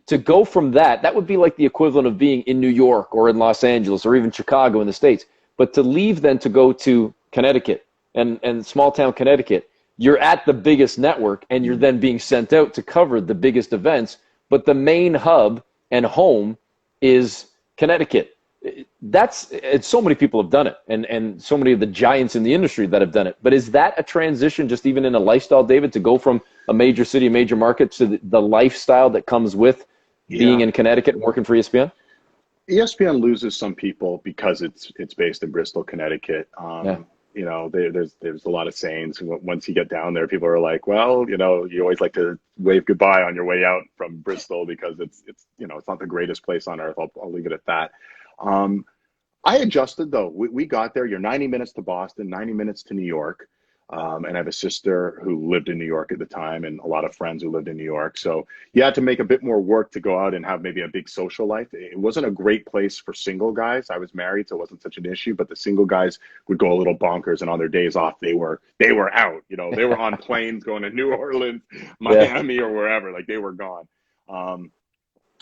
To go from that would be like the equivalent of being in New York or in Los Angeles or even Chicago in the States. But to leave then to go to Connecticut and small town Connecticut, you're at the biggest network and you're then being sent out to cover the biggest events. But the main hub and home is Connecticut. And so many people have done it, and so many of the giants in the industry that have done it. But is that a transition, just even in a lifestyle, David, to go from a major city, a major market, to the lifestyle that comes with being in Connecticut and working for ESPN? ESPN loses some people because it's based in Bristol, Connecticut. There's a lot of sayings. Once you get down there, people are like, well, you always like to wave goodbye on your way out from Bristol because it's not the greatest place on earth. I'll leave it at that. I adjusted though. We got there. You're 90 minutes to Boston, 90 minutes to New York. And I have a sister who lived in New York at the time and a lot of friends who lived in New York. So you had to make a bit more work to go out and have maybe a big social life. It wasn't a great place for single guys. I was married, so it wasn't such an issue, but the single guys would go a little bonkers, and on their days off, they were out, they were on planes going to New Orleans, Miami, or wherever, like they were gone.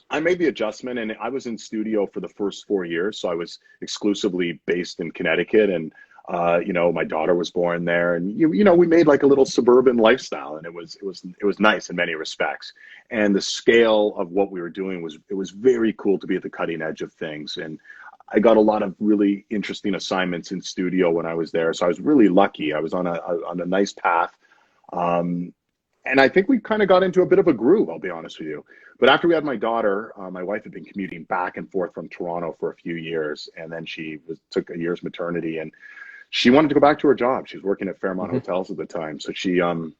I made the adjustment, and I was in studio for the first 4 years. So I was exclusively based in Connecticut, and my daughter was born there, and we made like a little suburban lifestyle, and it was nice in many respects. And the scale of what we were doing was very cool to be at the cutting edge of things. And I got a lot of really interesting assignments in studio when I was there. So I was really lucky. I was on a nice path. And I think we kind of got into a bit of a groove, I'll be honest with you. But after we had my daughter, my wife had been commuting back and forth from Toronto for a few years, and then she took a year's maternity, and she wanted to go back to her job. She was working at Fairmont Hotels at the time. So she wanted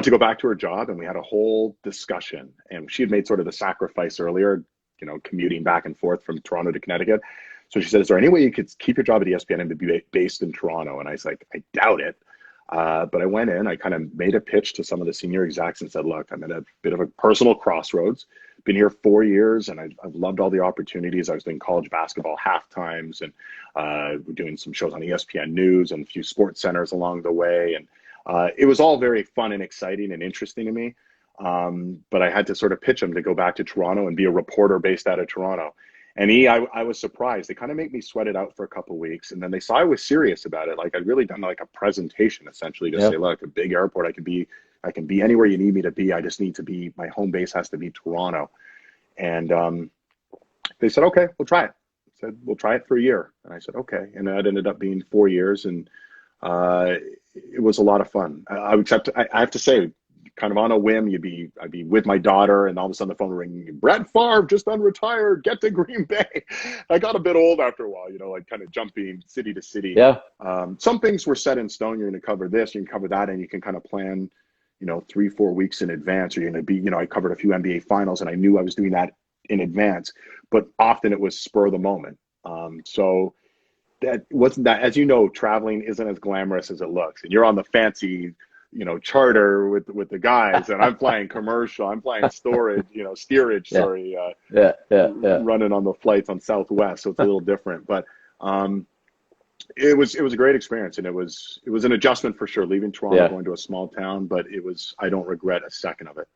to go back to her job, and we had a whole discussion. And she had made sort of the sacrifice earlier, commuting back and forth from Toronto to Connecticut. So she said, is there any way you could keep your job at ESPN and be based in Toronto? And I was like, I doubt it. But I went in, I kind of made a pitch to some of the senior execs and said, look, I'm at a bit of a personal crossroads. Been here 4 years, and I've loved all the opportunities. I was doing college basketball halftimes, and we're doing some shows on ESPN News and a few sports centers along the way. And it was all very fun and exciting and interesting to me. But I had to sort of pitch him to go back to Toronto and be a reporter based out of Toronto. And I was surprised. They kind of made me sweat it out for a couple of weeks. And then they saw I was serious about it. Like I'd really done like a presentation essentially to say, look, a big airport, I can be anywhere you need me to be. I just need to be, my home base has to be Toronto. And they said, okay, we'll try it. I said, we'll try it for a year. And I said, okay. And that ended up being 4 years. And it was a lot of fun. I have to say, kind of on a whim, I'd be with my daughter, and all of a sudden the phone would ring. Brett Favre just unretired. Get to Green Bay. I got a bit old after a while, like kind of jumping city to city. Yeah. Some things were set in stone. You're going to cover this, you can cover that, and you can kind of plan, 3-4 weeks in advance. Or you're going to be, I covered a few NBA finals, and I knew I was doing that in advance. But often it was spur of the moment. So that wasn't that. As you know, traveling isn't as glamorous as it looks, and you're on the fancy charter with the guys, and I'm flying commercial. I'm flying steerage, Yeah. sorry. Yeah. Running on the flights on Southwest, so it's a little different. But it was a great experience, and it was an adjustment for sure. Leaving Toronto, going to a small town, but I don't regret a second of it.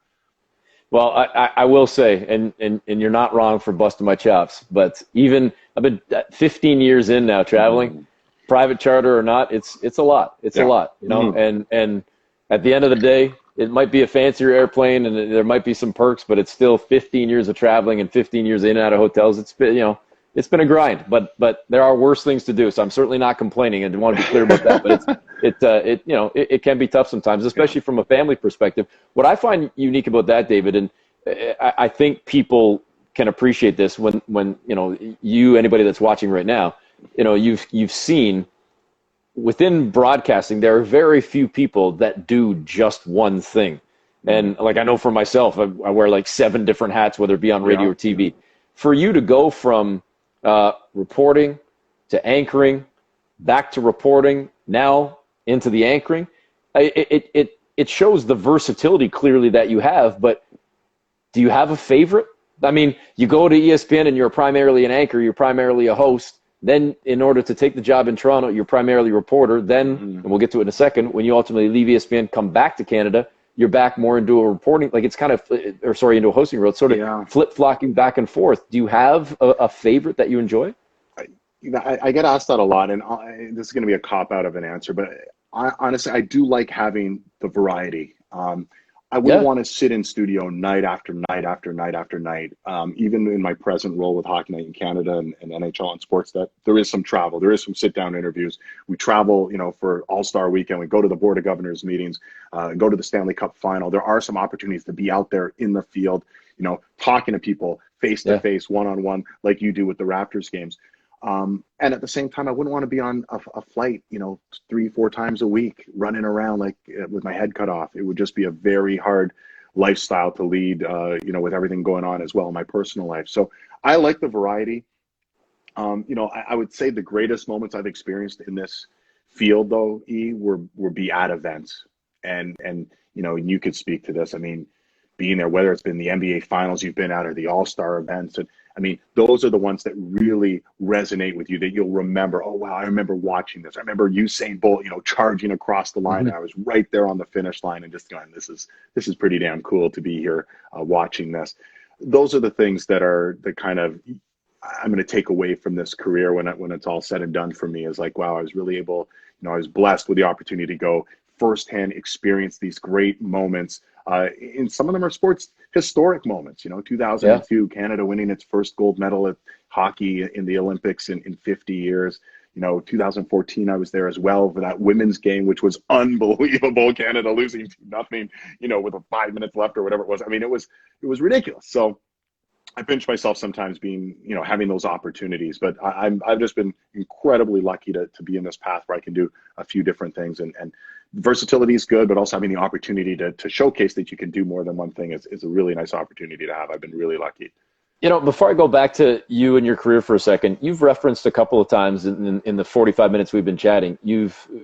Well, I will say, and you're not wrong for busting my chops, but I've been 15 years in now traveling, private charter or not, it's a lot. It's a lot, and at the end of the day, it might be a fancier airplane and there might be some perks, but it's still 15 years of traveling and 15 years in and out of hotels. It's been, it's been a grind, but there are worse things to do. So I'm certainly not complaining, and I want to be clear about that. But it can be tough sometimes, especially from a family perspective. What I find unique about that, David, and I think people can appreciate this when anybody that's watching right now, you've seen within broadcasting, there are very few people that do just one thing. And like I know for myself, I wear like 7 different hats, whether it be on radio or TV. For you to go from reporting to anchoring, back to reporting, now into the anchoring, it shows the versatility clearly that you have. But do you have a favorite? I mean, you go to ESPN and you're primarily an anchor, you're primarily a host. Then in order to take the job in Toronto, you're primarily a reporter. Then, and we'll get to it in a second, when you ultimately leave ESPN, come back to Canada, you're back more into a reporting, like it's kind of, into a hosting role. It's sort of flip-flopping back and forth. Do you have a favorite that you enjoy? I get asked that a lot, and this is going to be a cop-out of an answer, but honestly, I do like having the variety. I wouldn't want to sit in studio night after night after night after night. Even in my present role with Hockey Night in Canada and NHL on Sportsnet, there is some travel. There is some sit-down interviews. We travel, for All-Star Weekend. We go to the Board of Governors meetings, go to the Stanley Cup Final. There are some opportunities to be out there in the field, talking to people face-to-face, one-on-one, like you do with the Raptors games. And at the same time, I wouldn't want to be on a flight, 3-4 times a week, running around like with my head cut off. It would just be a very hard lifestyle to lead, with everything going on as well in my personal life. So I like the variety. I would say the greatest moments I've experienced in this field, though, would be at events. And you could speak to this. I mean, being there, whether it's been the NBA finals you've been at or the All-Star events. And I mean, those are the ones that really resonate with you, that you'll remember, oh, wow, I remember watching this. I remember Usain Bolt, charging across the line. And I was right there on the finish line and just going, this is pretty damn cool to be here watching this. Those are the things that are the kind of, I'm going to take away from this career when it's all said and done for me, is like, wow, I was really able, I was blessed with the opportunity to go firsthand experience these great moments. And some of them are sports historic moments. 2002, Canada winning its first gold medal at hockey in the Olympics in 50 years. 2014, I was there as well for that women's game, which was unbelievable. Canada losing 2-0, with 5 minutes left or whatever it was. I mean, it was ridiculous. So I pinch myself sometimes being, having those opportunities, but I've just been incredibly lucky to be in this path where I can do a few different things, and versatility is good, but also having the opportunity to showcase that you can do more than one thing is a really nice opportunity to have. I've been really lucky. Before I go back to you and your career for a second, you've referenced a couple of times in the 45 minutes we've been chatting,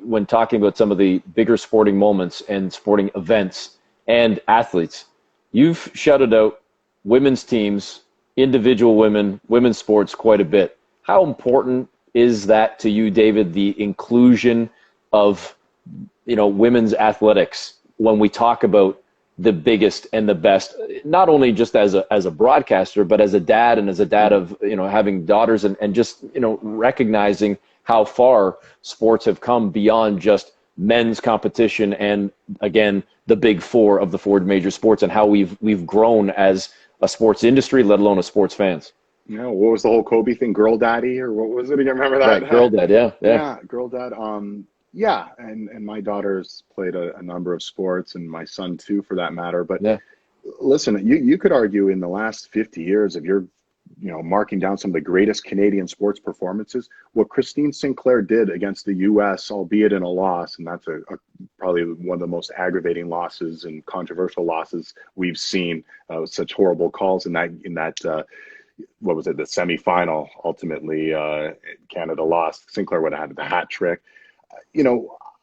when talking about some of the bigger sporting moments and sporting events and athletes, you've shouted out women's teams, individual women's sports quite a bit. How important is that to you, David, the inclusion of, women's athletics when we talk about the biggest and the best, not only just as a broadcaster, but as a dad and as a dad of, having daughters and just, recognizing how far sports have come beyond just men's competition and, again, the big four of the four major sports, and how we've grown as a sports industry, let alone as sports fans? You know, what was the whole Kobe thing? Girl daddy, or what was it? You remember that? Right, girl dad. Yeah, yeah, Yeah, girl dad. Yeah, and my daughter's played a number of sports, and my son too, for that matter. But yeah. listen, you could argue in the last 50 years, if you're, marking down some of the greatest Canadian sports performances, what Christine Sinclair did against the U.S., albeit in a loss, and that's probably one of the most aggravating losses and controversial losses we've seen. Such horrible calls in that what was it, the semifinal. Ultimately, Canada lost. Sinclair would have had the hat trick.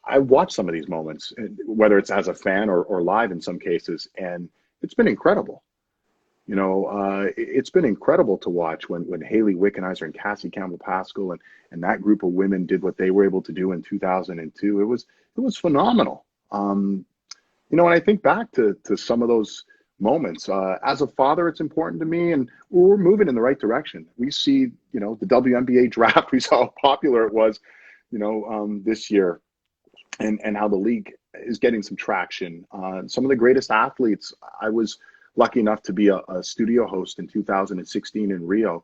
I watched some of these moments, whether it's as a fan or live in some cases, and it's been incredible. It's been incredible to watch when Haley Wickenheiser and Cassie Campbell-Pascal and that group of women did what they were able to do in 2002. It was phenomenal. And I think back to some of those moments. As a father, it's important to me, and we're moving in the right direction. We see, the WNBA draft. We saw how popular it was, this year, and how the league is getting some traction. Some of the greatest athletes. I was lucky enough to be a studio host in 2016 in Rio.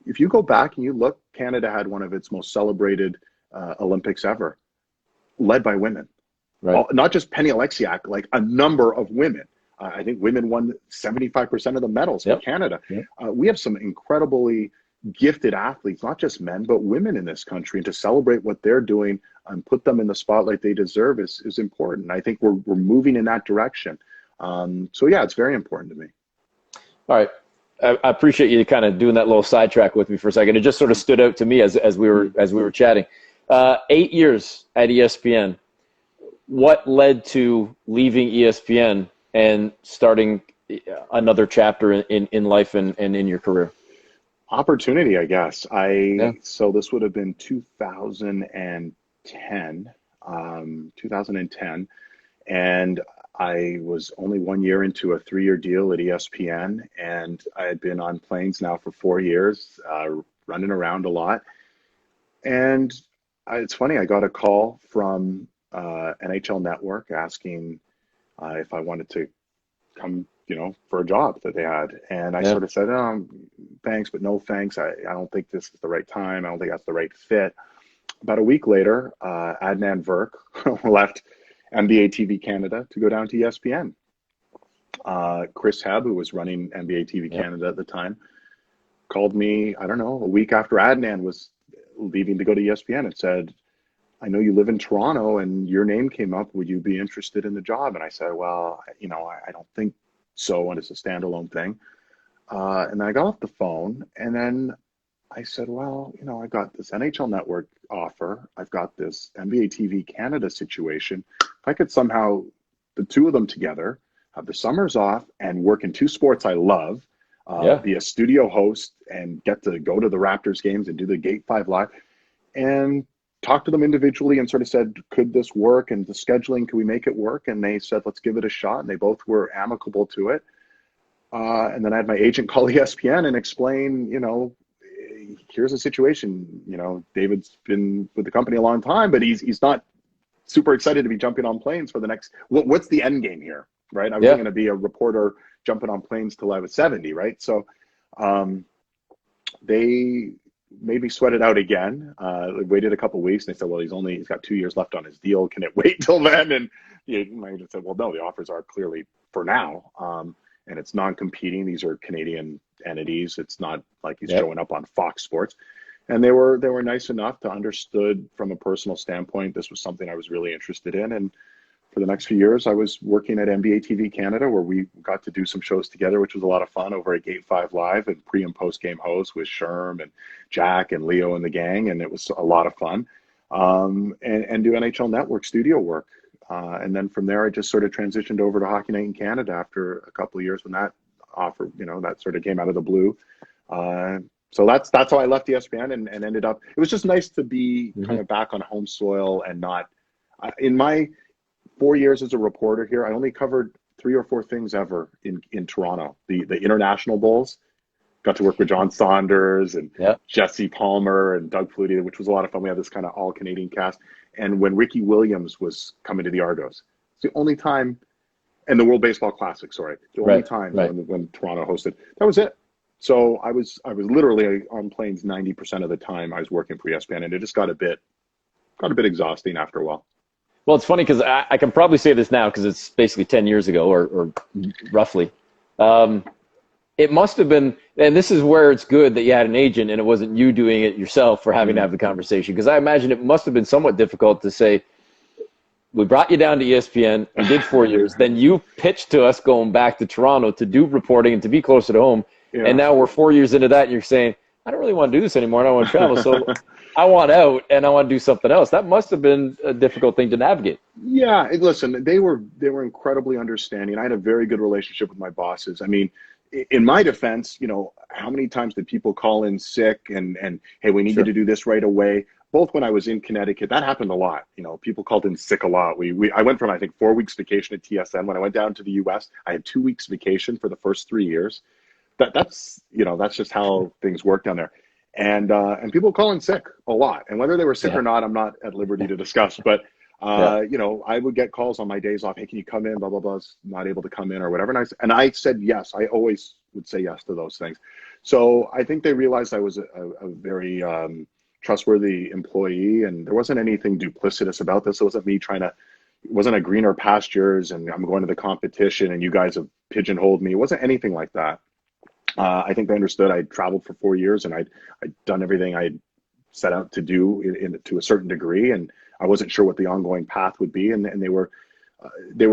If you go back and you look, Canada had one of its most celebrated Olympics ever, led by women. Right. Not just Penny Alexiak, like a number of women. I think women won 75% of the medals for Canada. Yep. We have some incredibly gifted athletes, not just men, but women in this country. And to celebrate what they're doing and put them in the spotlight they deserve is important. I think we're moving in that direction. So yeah, it's very important to me. All right. I appreciate you kind of doing that little sidetrack with me for a second. It just sort of stood out to me as we were chatting. 8 years at ESPN. What led to leaving ESPN and starting another chapter in life and in your career? Opportunity, I guess. So this would have been 2010, 2010, and I was only 1 year into a 3-year deal at ESPN, and I had been on planes now for 4 years, running around a lot. And it's funny, I got a call from NHL Network asking if I wanted to come, for a job that they had. And I sort of said, thanks, but no thanks. I don't think this is the right time. I don't think that's the right fit. About a week later, Adnan Virk left NBA TV Canada to go down to ESPN. Chris Hebb, who was running NBA TV Canada at the time, called me, I don't know, a week after Adnan was leaving to go to ESPN and said, I know you live in Toronto and your name came up. Would you be interested in the job? And I said, well, I don't think so. And it's a standalone thing. And then I got off the phone and then I said, well, I got this NHL Network offer. I've got this NBA TV Canada situation. If I could somehow, the two of them together, have the summers off and work in two sports I love, be a studio host and get to go to the Raptors games and do the Gate 5 Live and talk to them individually and sort of said, could this work? And the scheduling, can we make it work? And they said, let's give it a shot. And they both were amicable to it. And then I had my agent call ESPN and explain, here's the situation. David's been with the company a long time, but he's not super excited to be jumping on planes for the next, what's the end game here, right? I wasn't going to be a reporter jumping on planes till I was 70, right? So they made me sweat it out again. Waited a couple of weeks, and they said, well, he's got 2 years left on his deal. Can it wait till then? And my agent said, well, no, the offers are clearly for now. And it's non-competing. These are Canadian entities. It's not like he's showing up on Fox Sports. And they were nice enough to understood from a personal standpoint. This was something I was really interested in. And for the next few years, I was working at NBA TV Canada, where we got to do some shows together, which was a lot of fun over at Gate 5 Live and pre and post game hosts with Sherm and Jack and Leo and the gang. And it was a lot of fun. And do NHL Network studio work. And then from there, I just sort of transitioned over to Hockey Night in Canada after a couple of years when that offer, that sort of came out of the blue. So that's how I left ESPN and ended up. It was just nice to be kind of back on home soil and not in my 4 years as a reporter here. I only covered 3 or 4 things ever in Toronto. The International Bowls. Got to work with John Saunders and Jesse Palmer and Doug Flutie, which was a lot of fun. We had this kind of all Canadian cast. And when Ricky Williams was coming to the Argos, it's the only time, and the World Baseball Classic, the only time when Toronto hosted. That was it. So I was literally on planes 90% of the time I was working for ESPN, and it just got a bit exhausting after a while. Well, it's funny because I can probably say this now because it's basically 10 years ago or roughly. It must have been, and this is where it's good that you had an agent and it wasn't you doing it yourself for having to have the conversation. Because I imagine it must have been somewhat difficult to say, we brought you down to ESPN, we did 4 years, then you pitched to us going back to Toronto to do reporting and to be closer to home. Yeah. And now we're 4 years into that and you're saying, I don't really want to do this anymore. I don't want to travel. So I want out and I want to do something else. That must have been a difficult thing to navigate. Yeah. Listen, they were incredibly understanding. I had a very good relationship with my bosses. I mean, in my defense, you know, how many times did people call in sick and hey, we need you to do this right away? Both when I was in Connecticut, that happened a lot. You know, people called in sick a lot. I went from, I think, 4 weeks vacation at TSN. When I went down to the US, I had 2 weeks vacation for the first 3 years. That's just how things work down there. And people call in sick a lot. And whether they were sick or not, I'm not at liberty to discuss. But, you know, I would get calls on my days off. Hey, can you come in? Blah, blah, blah. Not able to come in or whatever. And I said yes. I always would say yes to those things. So I think they realized I was a very trustworthy employee, and there wasn't anything duplicitous about this. It wasn't me it wasn't a greener pastures and I'm going to the competition and you guys have pigeonholed me. It wasn't anything like that. I think they understood I'd traveled for 4 years and I'd done everything I'd set out to do to a certain degree, and I wasn't sure what the ongoing path would be. And they were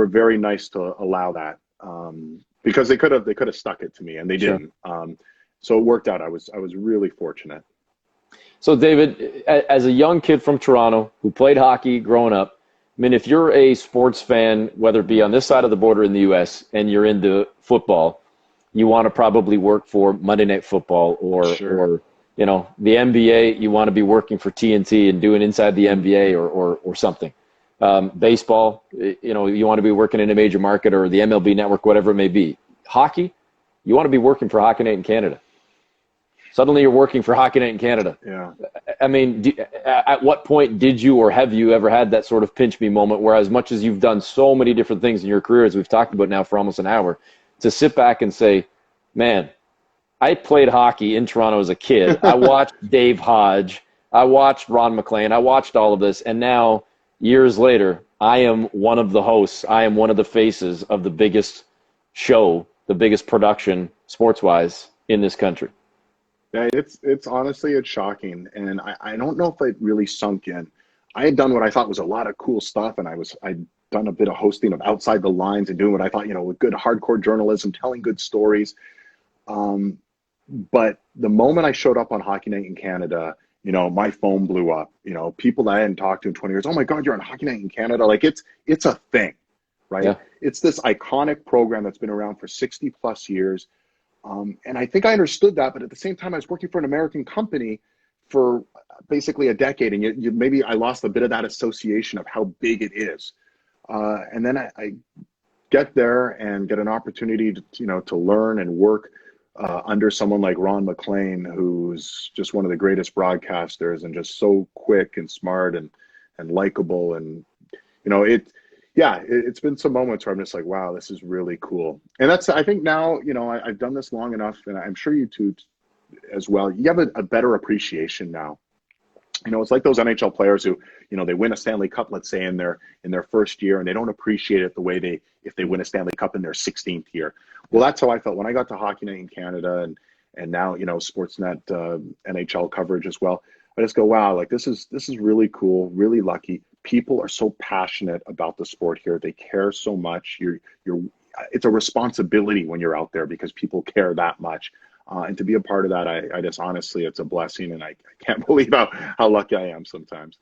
very nice to allow that, because they could have stuck it to me and they didn't. So it worked out. I was really fortunate. So David, as a young kid from Toronto who played hockey growing up, I mean, if you're a sports fan, whether it be on this side of the border in the US and you're into football, you want to probably work for Monday Night Football or you know, the NBA. You want to be working for TNT and doing inside the NBA or something. Baseball, you know, you want to be working in a major market or the MLB Network, whatever it may be. Hockey, you want to be working for Hockey Night in Canada. Suddenly you're working for Hockey Night in Canada. Yeah. I mean, at what point did you or have you ever had that sort of pinch me moment where, as much as you've done so many different things in your career, as we've talked about now for almost an hour, to sit back and say, man, I played hockey in Toronto as a kid. I watched Dave Hodge. I watched Ron McLean. I watched all of this. And now, years later, I am one of the hosts. I am one of the faces of the biggest show, the biggest production, sports-wise, in this country. Yeah, it's honestly, it's shocking. And I don't know if it really sunk in. I had done what I thought was a lot of cool stuff, and I'd done a bit of hosting of Outside the Lines and doing what I thought, you know, with good hardcore journalism, telling good stories. But the moment I showed up on Hockey Night in Canada, you know, my phone blew up. You know, people that I hadn't talked to in 20 years, oh my God, you're on Hockey Night in Canada. Like it's a thing, right? Yeah. It's this iconic program that's been around for 60 plus years. And I think I understood that, but at the same time, I was working for an American company for basically a decade, and maybe I lost a bit of that association of how big it is. And then I get there and get an opportunity to learn and work under someone like Ron McLean, who's just one of the greatest broadcasters and just so quick and smart and likable. And, you know, it's been some moments where I'm just like, wow, this is really cool. And that's, I think now, you know, I've done this long enough, and I'm sure you too as well. You have a better appreciation now. You know, it's like those NHL players who, you know, they win a Stanley Cup, let's say in their first year, and they don't appreciate it the way if they win a Stanley Cup in their 16th year. Well, that's how I felt when I got to Hockey Night in Canada and now, you know, Sportsnet NHL coverage as well. I just go, wow, like this is really cool, really lucky. People are so passionate about the sport here. They care so much. It's a responsibility when you're out there because people care that much. And to be a part of that, I just honestly, it's a blessing, and I can't believe how lucky I am sometimes.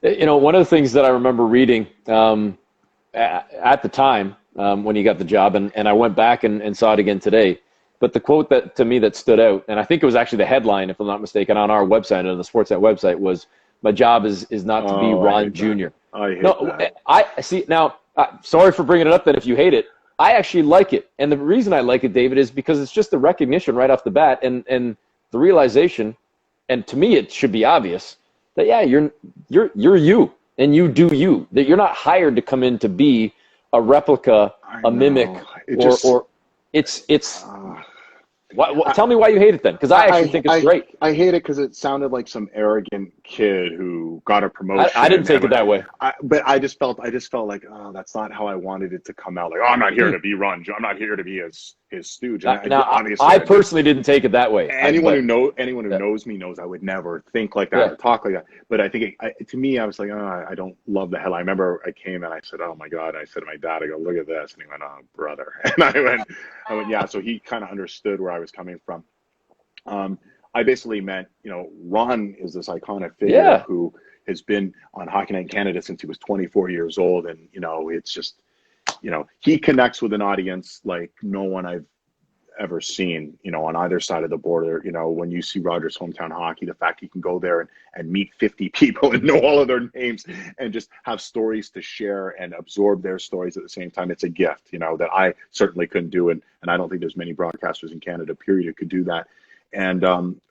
You know, one of the things that I remember reading at the time when you got the job, and I went back and saw it again today, but the quote that to me that stood out, and I think it was actually the headline, if I'm not mistaken, on our website, on the Sportsnet website, was, "My job is not to be Ron Jr." I hate that. I see now. Sorry for bringing it up. Then, if you hate it, I actually like it, and the reason I like it, David, is because it's just the recognition right off the bat, and the realization, and to me, it should be obvious that you're you, and you do you. That you're not hired to come in to be a replica, a mimic, or it's. Tell me why you hate it then, because I actually think it's great. I hate it because it sounded like some arrogant kid who got a promotion. I didn't take it that way. But I just felt like, oh, that's not how I wanted it to come out. Like, oh, I'm not here to be Ron. I'm not here to be his stooge. I personally didn't take it that way. Anyone who knows me knows I would never think like that or talk like that. But I think to me, I was like, oh, I don't love the headline. I remember I came and I said, oh my God. I said to my dad, I go, look at this. And he went, oh, brother. And I went, yeah. So he kind of understood where I was coming from. I basically meant, Ron is this iconic figure who has been on Hockey Night in Canada since he was 24 years old. And, it's just, he connects with an audience like no one I've ever seen, on either side of the border. When you see Rogers Hometown Hockey, the fact you can go there and meet 50 people and know all of their names and just have stories to share and absorb their stories at the same time, it's a gift, that I certainly couldn't do. And I don't think there's many broadcasters in Canada, period, who could do that. And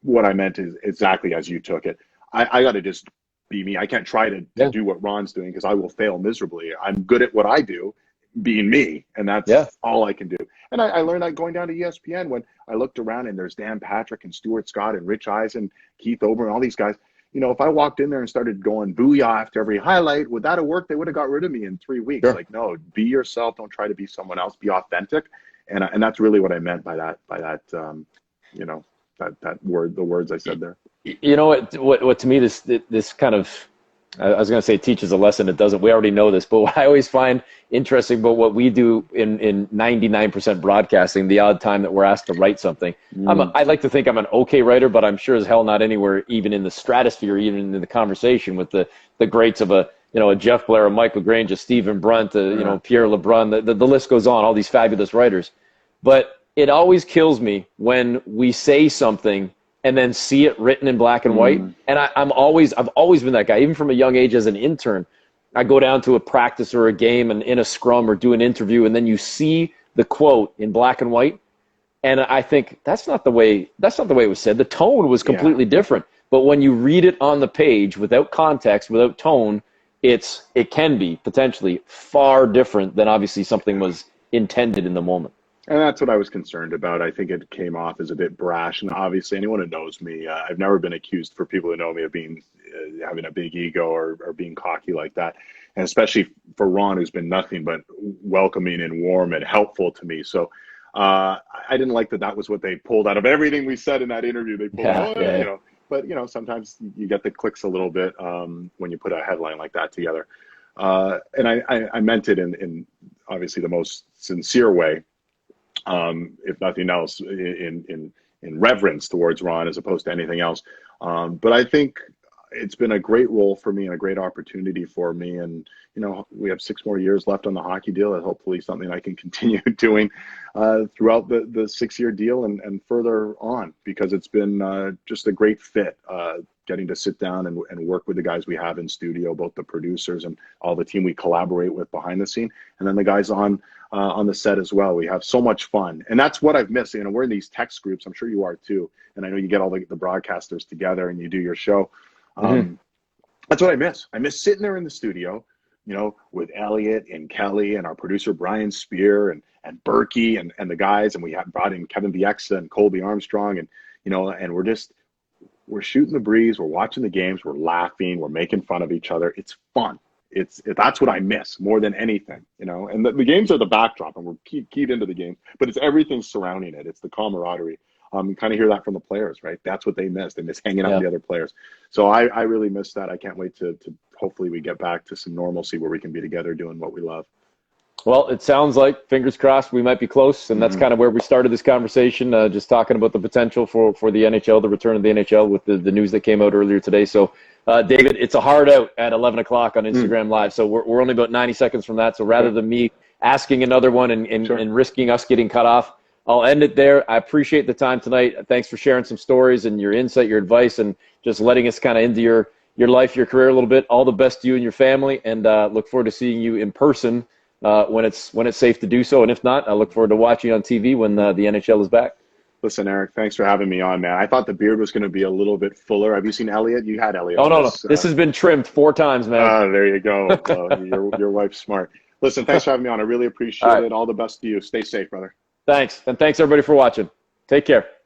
what I meant is exactly as you took it. I got to just be me. I can't try to do what Ron's doing because I will fail miserably. I'm good at what I do, being me, and that's all I can do. And I learned that going down to ESPN when I looked around and there's Dan Patrick and Stuart Scott and Rich Eisen, Keith Ober, and all these guys. If I walked in there and started going booyah after every highlight, would that have worked? They would have got rid of me in 3 weeks. Sure. Like, no, be yourself. Don't try to be someone else. Be authentic. And that's really what I meant by that, that word, the words I said there. What to me, this kind of, I was going to say teaches a lesson. It doesn't. We already know this, but what I always find interesting about what we do in 99% broadcasting, the odd time that we're asked to write something, I like to think I'm an okay writer, but I'm sure as hell not anywhere even in the stratosphere, even in the conversation with the greats of a Jeff Blair, a Mike LaGrange, a Stephen Brunt, Pierre LeBrun. The list goes on. All these fabulous writers, but it always kills me when we say something and then see it written in black and white. And I've always been that guy, even from a young age as an intern. I go down to a practice or a game and in a scrum or do an interview, and then you see the quote in black and white, and I think that's not the way it was said. The tone was completely different. But when you read it on the page without context, without tone, it can be potentially far different than obviously something was intended in the moment. And that's what I was concerned about. I think it came off as a bit brash. And obviously, anyone who knows me, I've never been accused, for people who know me, of being having a big ego or being cocky like that. And especially for Ron, who's been nothing but welcoming and warm and helpful to me. So I didn't like that was what they pulled out of everything we said in that interview. They pulled But, sometimes you get the clicks a little bit when you put a headline like that together. And I meant it in obviously the most sincere way. If nothing else, in reverence towards Ron as opposed to anything else. But I think it's been a great role for me and a great opportunity for me. And, we have 6 more years left on the hockey deal, and hopefully something I can continue doing throughout the 6-year deal and further on, because it's been just a great fit. Getting to sit down and work with the guys we have in studio, both the producers and all the team we collaborate with behind the scene, and then the guys on the set as well. We have so much fun, and that's what I've missed. We're in these text groups. I'm sure you are too, and I know you get all the broadcasters together and you do your show. That's what I miss. I miss sitting there in the studio, with Elliot and Kelly and our producer Brian Spear and Berkey and the guys, and we have brought in Kevin Bieksa and Colby Armstrong, and and we're shooting the breeze, we're watching the games, we're laughing, we're making fun of each other. It's fun. That's what I miss more than anything, and the games are the backdrop, and we're keyed into the game, but it's everything surrounding it. It's the camaraderie. You kind of hear that from the players, right? That's what they miss. They miss hanging out with the other players. So I really miss that. I can't wait to hopefully we get back to some normalcy where we can be together doing what we love. Well, it sounds like, fingers crossed, we might be close, and that's kind of where we started this conversation, just talking about the potential for the NHL, the return of the NHL with the news that came out earlier today. So, David, it's a hard out at 11 o'clock on Instagram Live, so we're only about 90 seconds from that. So rather than me asking another one and risking us getting cut off, I'll end it there. I appreciate the time tonight. Thanks for sharing some stories and your insight, your advice, and just letting us kind of into your life, your career a little bit. All the best to you and your family, and look forward to seeing you in person when it's safe to do so. And if not, I look forward to watching on TV when the NHL is back. Listen, Eric, thanks for having me on, man. I thought the beard was going to be a little bit fuller. Have you seen Elliot? You had Elliot. Oh, no. This has been trimmed 4 times, man. There you go. Your wife's smart. Listen, thanks for having me on. I really appreciate it. All the best to you. Stay safe, brother. Thanks. And thanks, everybody, for watching. Take care.